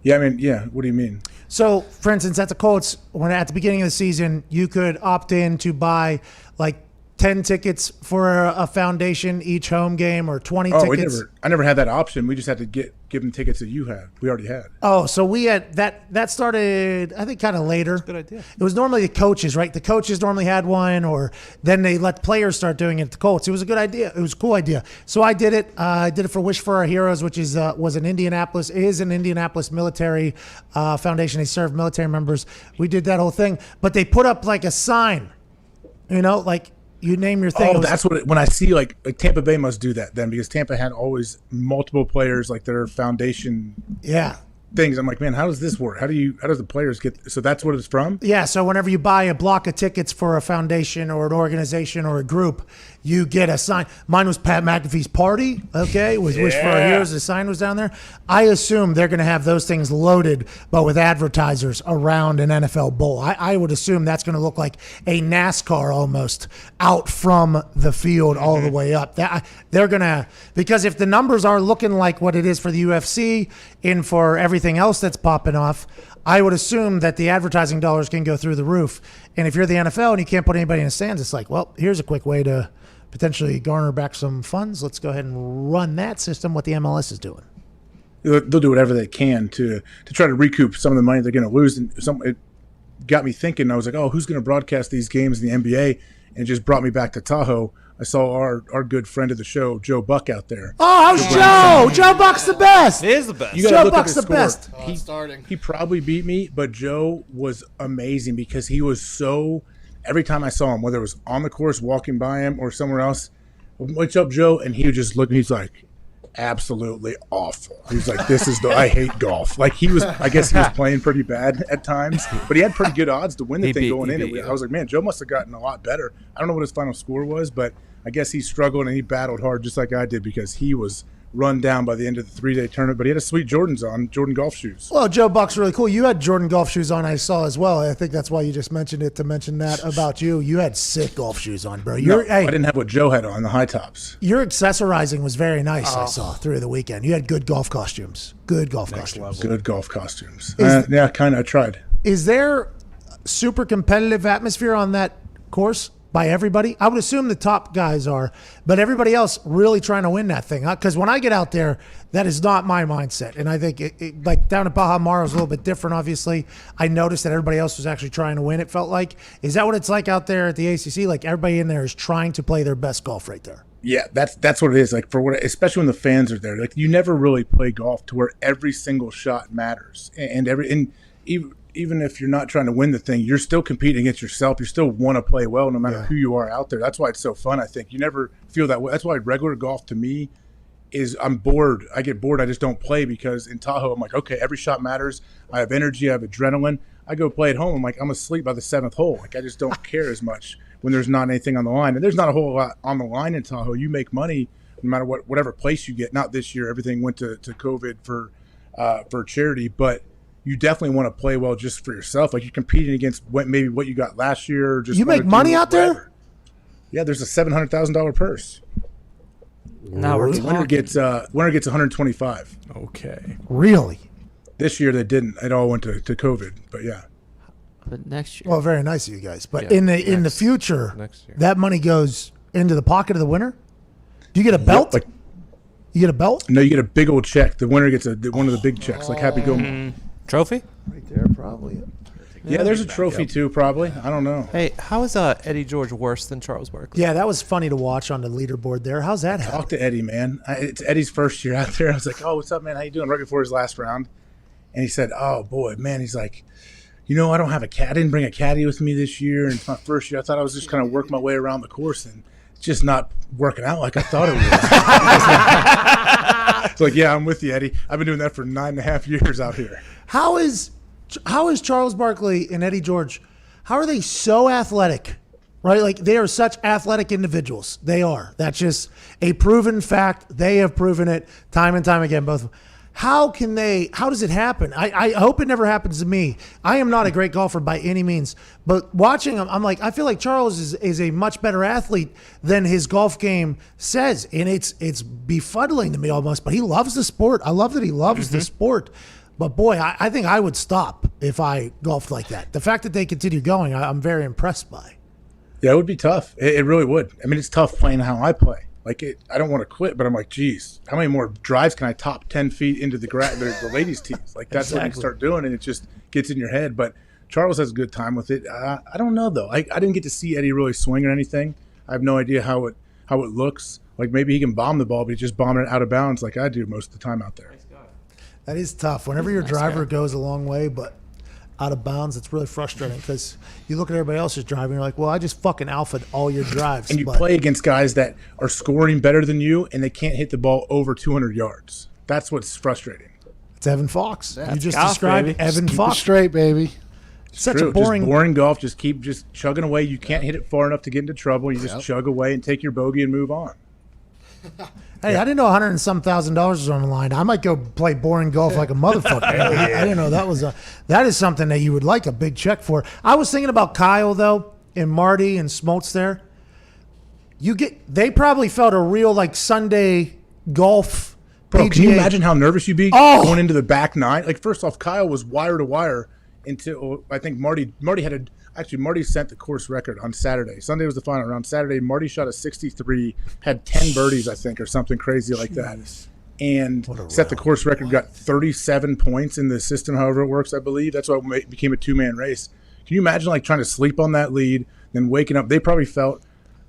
Yeah, I mean, yeah. What do you mean? So, for instance, at the Colts, when at the beginning of the season, you could opt in to buy like 10 tickets for a foundation each home game, or 20 Oh, tickets. I never had that option. We just had to give them tickets that you had. We already had. Oh, so we had that started, I think, kind of later. Good idea. It was normally the coaches, right? The coaches normally had one, or then they let players start doing it at the Colts. It was a good idea. It was a cool idea. So I did it. I did it for Wish for Our Heroes, which is an Indianapolis military foundation. They serve military members. We did that whole thing, but they put up like a sign, like you name your thing. Oh, that's what. When I see like Tampa Bay must do that then, because Tampa had always multiple players like their foundation Yeah. things. I'm like, man, how does this work? How does the players get? So that's what it's from. Yeah, so whenever you buy a block of tickets for a foundation or an organization or a group, you get a sign. Mine was Pat McAfee's party, okay, with Wish for Our Heroes. The sign was down there. I assume they're going to have those things loaded, but with advertisers around an NFL bowl. I would assume that's going to look like a NASCAR almost out from the field all the way up. They're going to, because if the numbers are looking like what it is for the UFC and for everything else that's popping off, I would assume that the advertising dollars can go through the roof. And if you're the NFL and you can't put anybody in the stands, it's like, well, here's a quick way to potentially garner back some funds. Let's go ahead and run that system, what the MLS is doing. They'll do whatever they can to try to recoup some of the money they're going to lose. And it got me thinking. I was like, oh, who's going to broadcast these games in the NBA? And it just brought me back to Tahoe. I saw our good friend of the show, Joe Buck, out there. Oh, how's Joe? Joe Buck's the best. It is the best. You gotta Joe look up Buck's his the best. Oh, it's starting. He probably beat me, but Joe was amazing because he was so. Every time I saw him, whether it was on the course, walking by him, or somewhere else, what's up, Joe? And he would just look. He's like, absolutely awful. He's like, this is I hate golf. Like he was. I guess he was playing pretty bad at times, but he had pretty good odds to win the thing going in. I was like, man, Joe must have gotten a lot better. I don't know what his final score was, but I guess he struggled and he battled hard just like I did because he was run down by the end of the 3-day tournament. But he had a sweet Jordans on, Jordan golf shoes. Well, Joe Buck's really cool. You had Jordan golf shoes on, I saw as well. I think that's why you just mentioned it, to mention that about you. You had sick golf shoes on, bro. No, I didn't have what Joe had on, the high tops. Your accessorizing was very nice, I saw, through the weekend. You had good golf costumes. Good golf costumes. Good golf costumes. Yeah, kind of. I tried. Is there super competitive atmosphere on that course by everybody? I would assume the top guys are, but everybody else really trying to win that thing. Because when I get out there, that is not my mindset. And I think, like down at Baja Mar, was a little bit different, obviously. I noticed that everybody else was actually trying to win, it felt like. Is that what it's like out there at the ACC? Like everybody in there is trying to play their best golf right there. Yeah, that's what it is. Like especially when the fans are there. Like you never really play golf to where every single shot matters, and even if you're not trying to win the thing, you're still competing against yourself. You still want to play well no matter who you are out there. That's why it's so fun, I think. You never feel that way. That's why regular golf to me is I'm bored. I get bored. I just don't play because in Tahoe, I'm like, okay, every shot matters. I have energy. I have adrenaline. I go play at home. I'm like, I'm asleep by the 7th hole. Like I just don't care as much when there's not anything on the line. And there's not a whole lot on the line in Tahoe. You make money no matter whatever place you get. Not this year. Everything went to COVID for charity, but you definitely want to play well just for yourself. Like you're competing against maybe what you got last year. Or just You make money out there? Yeah, there's a $700,000 purse. Now we're The winner gets 125. Okay. Really? This year they didn't. It all went to COVID. But yeah, But next year. Well, very nice of you guys. But Yeah, in the future, next year. that money goes into the pocket of the winner? Do you get a belt? Like, You get a belt? no, you get a big old check. The winner gets one of the big checks, like Happy Gilmore. Trophy? Right there, probably. Yeah, there's a trophy too, probably. I don't know. Hey, how is Eddie George worse than Charles Barkley? Yeah, that was funny to watch on the leaderboard there. How's that happen? Talk to Eddie, man. It's Eddie's first year out there. I was like, "Oh, what's up, man? How you doing?" Right before his last round, and he said, "Oh boy, man." He's like, I don't have a cat. I didn't bring a caddy with me this year, and it's my first year. I thought I was just kind of working my way around the course, and it's just not working out like I thought it was. It's like, yeah, I'm with you, Eddie. I've been doing that for 9.5 years out here. How is Charles Barkley and Eddie George, how are they so athletic? Right? Like they are such athletic individuals. They are. That's just a proven fact. They have proven it time and time again, both of them. How does it happen? I hope it never happens to me. I am not a great golfer by any means, but watching him, I'm like, I feel like Charles is a much better athlete than his golf game says. And it's befuddling to me almost, but he loves the sport. I love that he loves the sport. But boy, I think I would stop if I golfed like that. The fact that they continue going, I'm very impressed by. Yeah, it would be tough. It really would. I mean, it's tough playing how I play. Like, I don't want to quit, but I'm like, geez, how many more drives can I top 10 feet into the ladies' tees? Like, that's what you start doing, and it just gets in your head. But Charles has a good time with it. I don't know, though. I didn't get to see Eddie really swing or anything. I have no idea how it looks. Like, maybe he can bomb the ball, but he's just bombing it out of bounds like I do most of the time out there. That is tough. Whenever your driver goes a long way, but out of bounds, it's really frustrating because you look at everybody else's driving, you're like, well, I just fucking alpha'd all your drives. And you play against guys that are scoring better than you, and they can't hit the ball over 200 yards. That's what's frustrating. It's Evan Fox. You just golf, described baby. Evan Keep it Fox. straight, baby. Such True. a boring. Just boring golf. Just keep chugging away. You can't hit it far enough to get into trouble. You just chug away and take your bogey and move on. Hey, I didn't know $100 and some thousand was on the line. I might go play boring golf like a motherfucker. I didn't know that is something that you would like a big check for. I was thinking about Kyle though, and Marty and Smoltz there. They probably felt a real like Sunday golf. Bro, PGA. can you imagine how nervous you'd be going into the back nine? Like, first off, Kyle was wire to wire until I think Marty sent the course record on Saturday. Sunday was the final round. Saturday, Marty shot a 63, had 10 birdies, I think, or something crazy like that. And set the course record, got 37 points in the system, however it works, I believe. That's why it became a two-man race. Can you imagine, like, trying to sleep on that lead, then waking up? They probably felt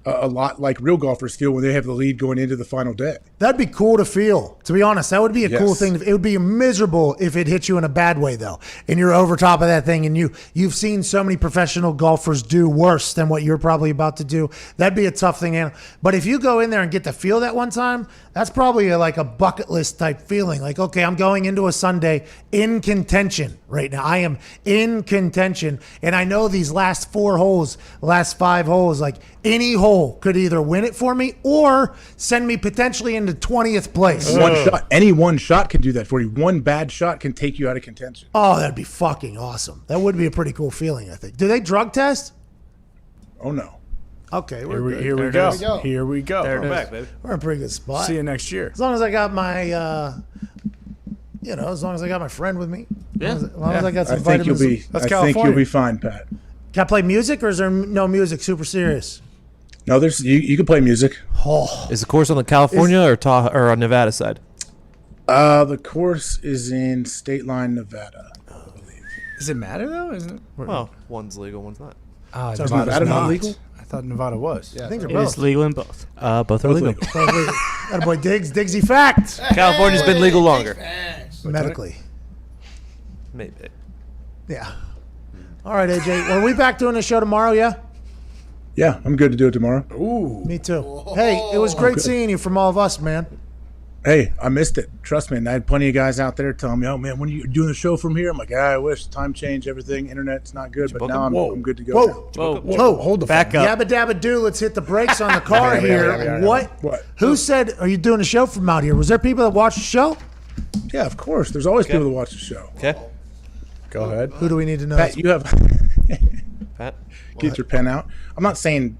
a lot like real golfers feel when they have the lead going into the final day. That'd be cool to feel. To be honest, that would be a cool thing. It would be miserable if it hit you in a bad way, though, and you're over top of that thing, and you've seen so many professional golfers do worse than what you're probably about to do. That'd be a tough thing to handle. But if you go in there and get to feel that one time, that's probably like a bucket list type feeling. Like, okay, I'm going into a Sunday in contention right now. I am in contention, and I know these last 5 holes, like any hole could either win it for me or send me potentially into 20th place. Any one shot can do that for you. One bad shot can take you out of contention. Oh, that'd be fucking awesome. That would be a pretty cool feeling, I think. Do they drug test? Oh, no. Okay, Here we're we good. go. Here we go. There it is. Back, baby. We're in a pretty good spot. See you next year. As long as I got my, as long as I got my friend with me. Yeah. As long as I got some I think vitamins. That's I think California. you'll be fine, Pat. Can I play music or is there no music? Super serious. No, there's you can play music. Oh, Is the course on the California or on Nevada side? The course is in State Line, Nevada. Does it matter though? Isn't it? Well, one's legal, one's not. Nevada's Is Nevada not legal? I thought Nevada was. Yeah, I think they're It both. is legal in both. Both are legal. That boy Diggsy fact. California's been legal longer. Medically. Maybe. Yeah. All right, AJ. Are we back doing the show tomorrow? Yeah. Yeah, I'm good to do it tomorrow. Me too. Hey, it was great seeing you from all of us, man. Hey, I missed it. Trust me. And I had plenty of guys out there telling me, "Oh man, when are you doing the show from here?" I'm like, I wish time change, everything, internet's not good, but now I'm good to go. now. Whoa. Hold the Back up. Yabba dabba do. Let's hit the brakes on the car here. What? Who said, are you doing a show from out here? Was there people that watched the show? Yeah, of course. There's always people that watch the show. Okay. Go ahead. Who do we need to know? Pat, you have Pat? get your pen out. I'm not saying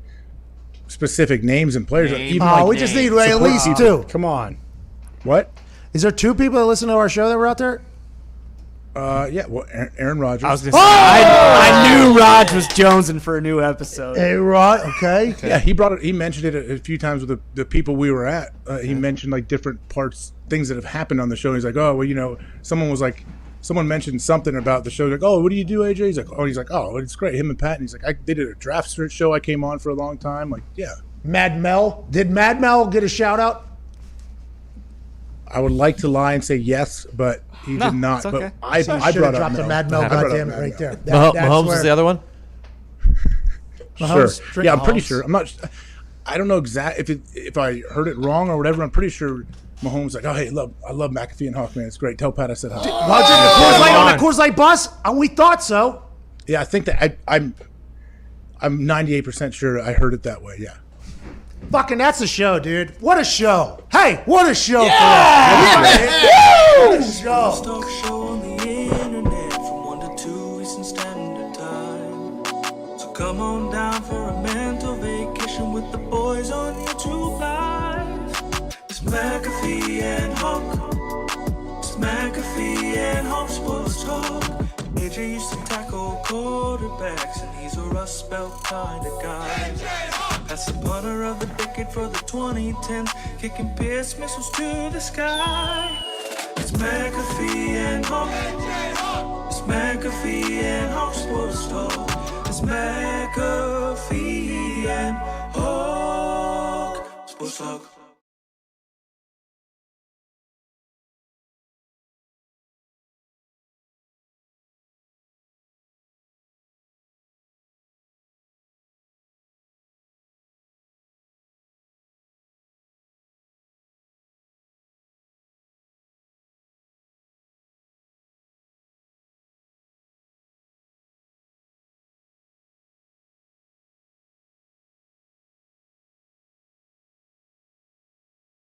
specific names and players. Name. Even Oh, like we just need at support least people. two. Come on. What? Is there two people that listen to our show that were out there? Yeah. Well, Aaron Rodgers. I was gonna say, I knew Raj was jonesing for a new episode. Hey, Rod. Okay. Yeah, he brought it. He mentioned it a few times with the people we were at. He mentioned like different parts, things that have happened on the show. He's like, oh, well, someone mentioned something about the show. Like, oh, what do you do, AJ? He's like, oh, it's great. Him and Pat. And he's like, they did a draft show I came on for a long time. Like, yeah. Mad Mel. Did Mad Mel get a shout out? I would like to lie and say yes, but he did not. it's okay. But I Should brought have up dropped the Mel. Mad Mel. I brought up Goddamn it, Mad right Mel. there. Mahomes where- is the other one? Mahomes, Sure. drink Yeah, I'm pretty Mahomes. sure. I'm not. I don't know exactly if I heard it wrong or whatever. I'm pretty sure Mahomes like, oh hey, I love McAfee and Hawkman. It's great. Tell Pat I said hi. Well, drink the Coors Light on the Coors Light bus? We thought so. Yeah, I think that I'm 98% sure I heard it that way. Yeah. Fucking, that's a show, dude. What a show. Hey, what a show for us. What a show. Talk show on the internet from 1 to 2 Eastern Standard Time. So come on down for a mental vacation with the boys on YouTube Live. It's McAfee and Hawk. It's McAfee and Hawk Sports Talk. AJ used to tackle quarterbacks and he's a Rust Belt kind of guy. That's the punter of the decade for the 2010s, kicking Pierce missiles to the sky. It's McAfee and Hawk. It's McAfee and Hawk Sports Talk. It's McAfee and Hawk Sports Talk.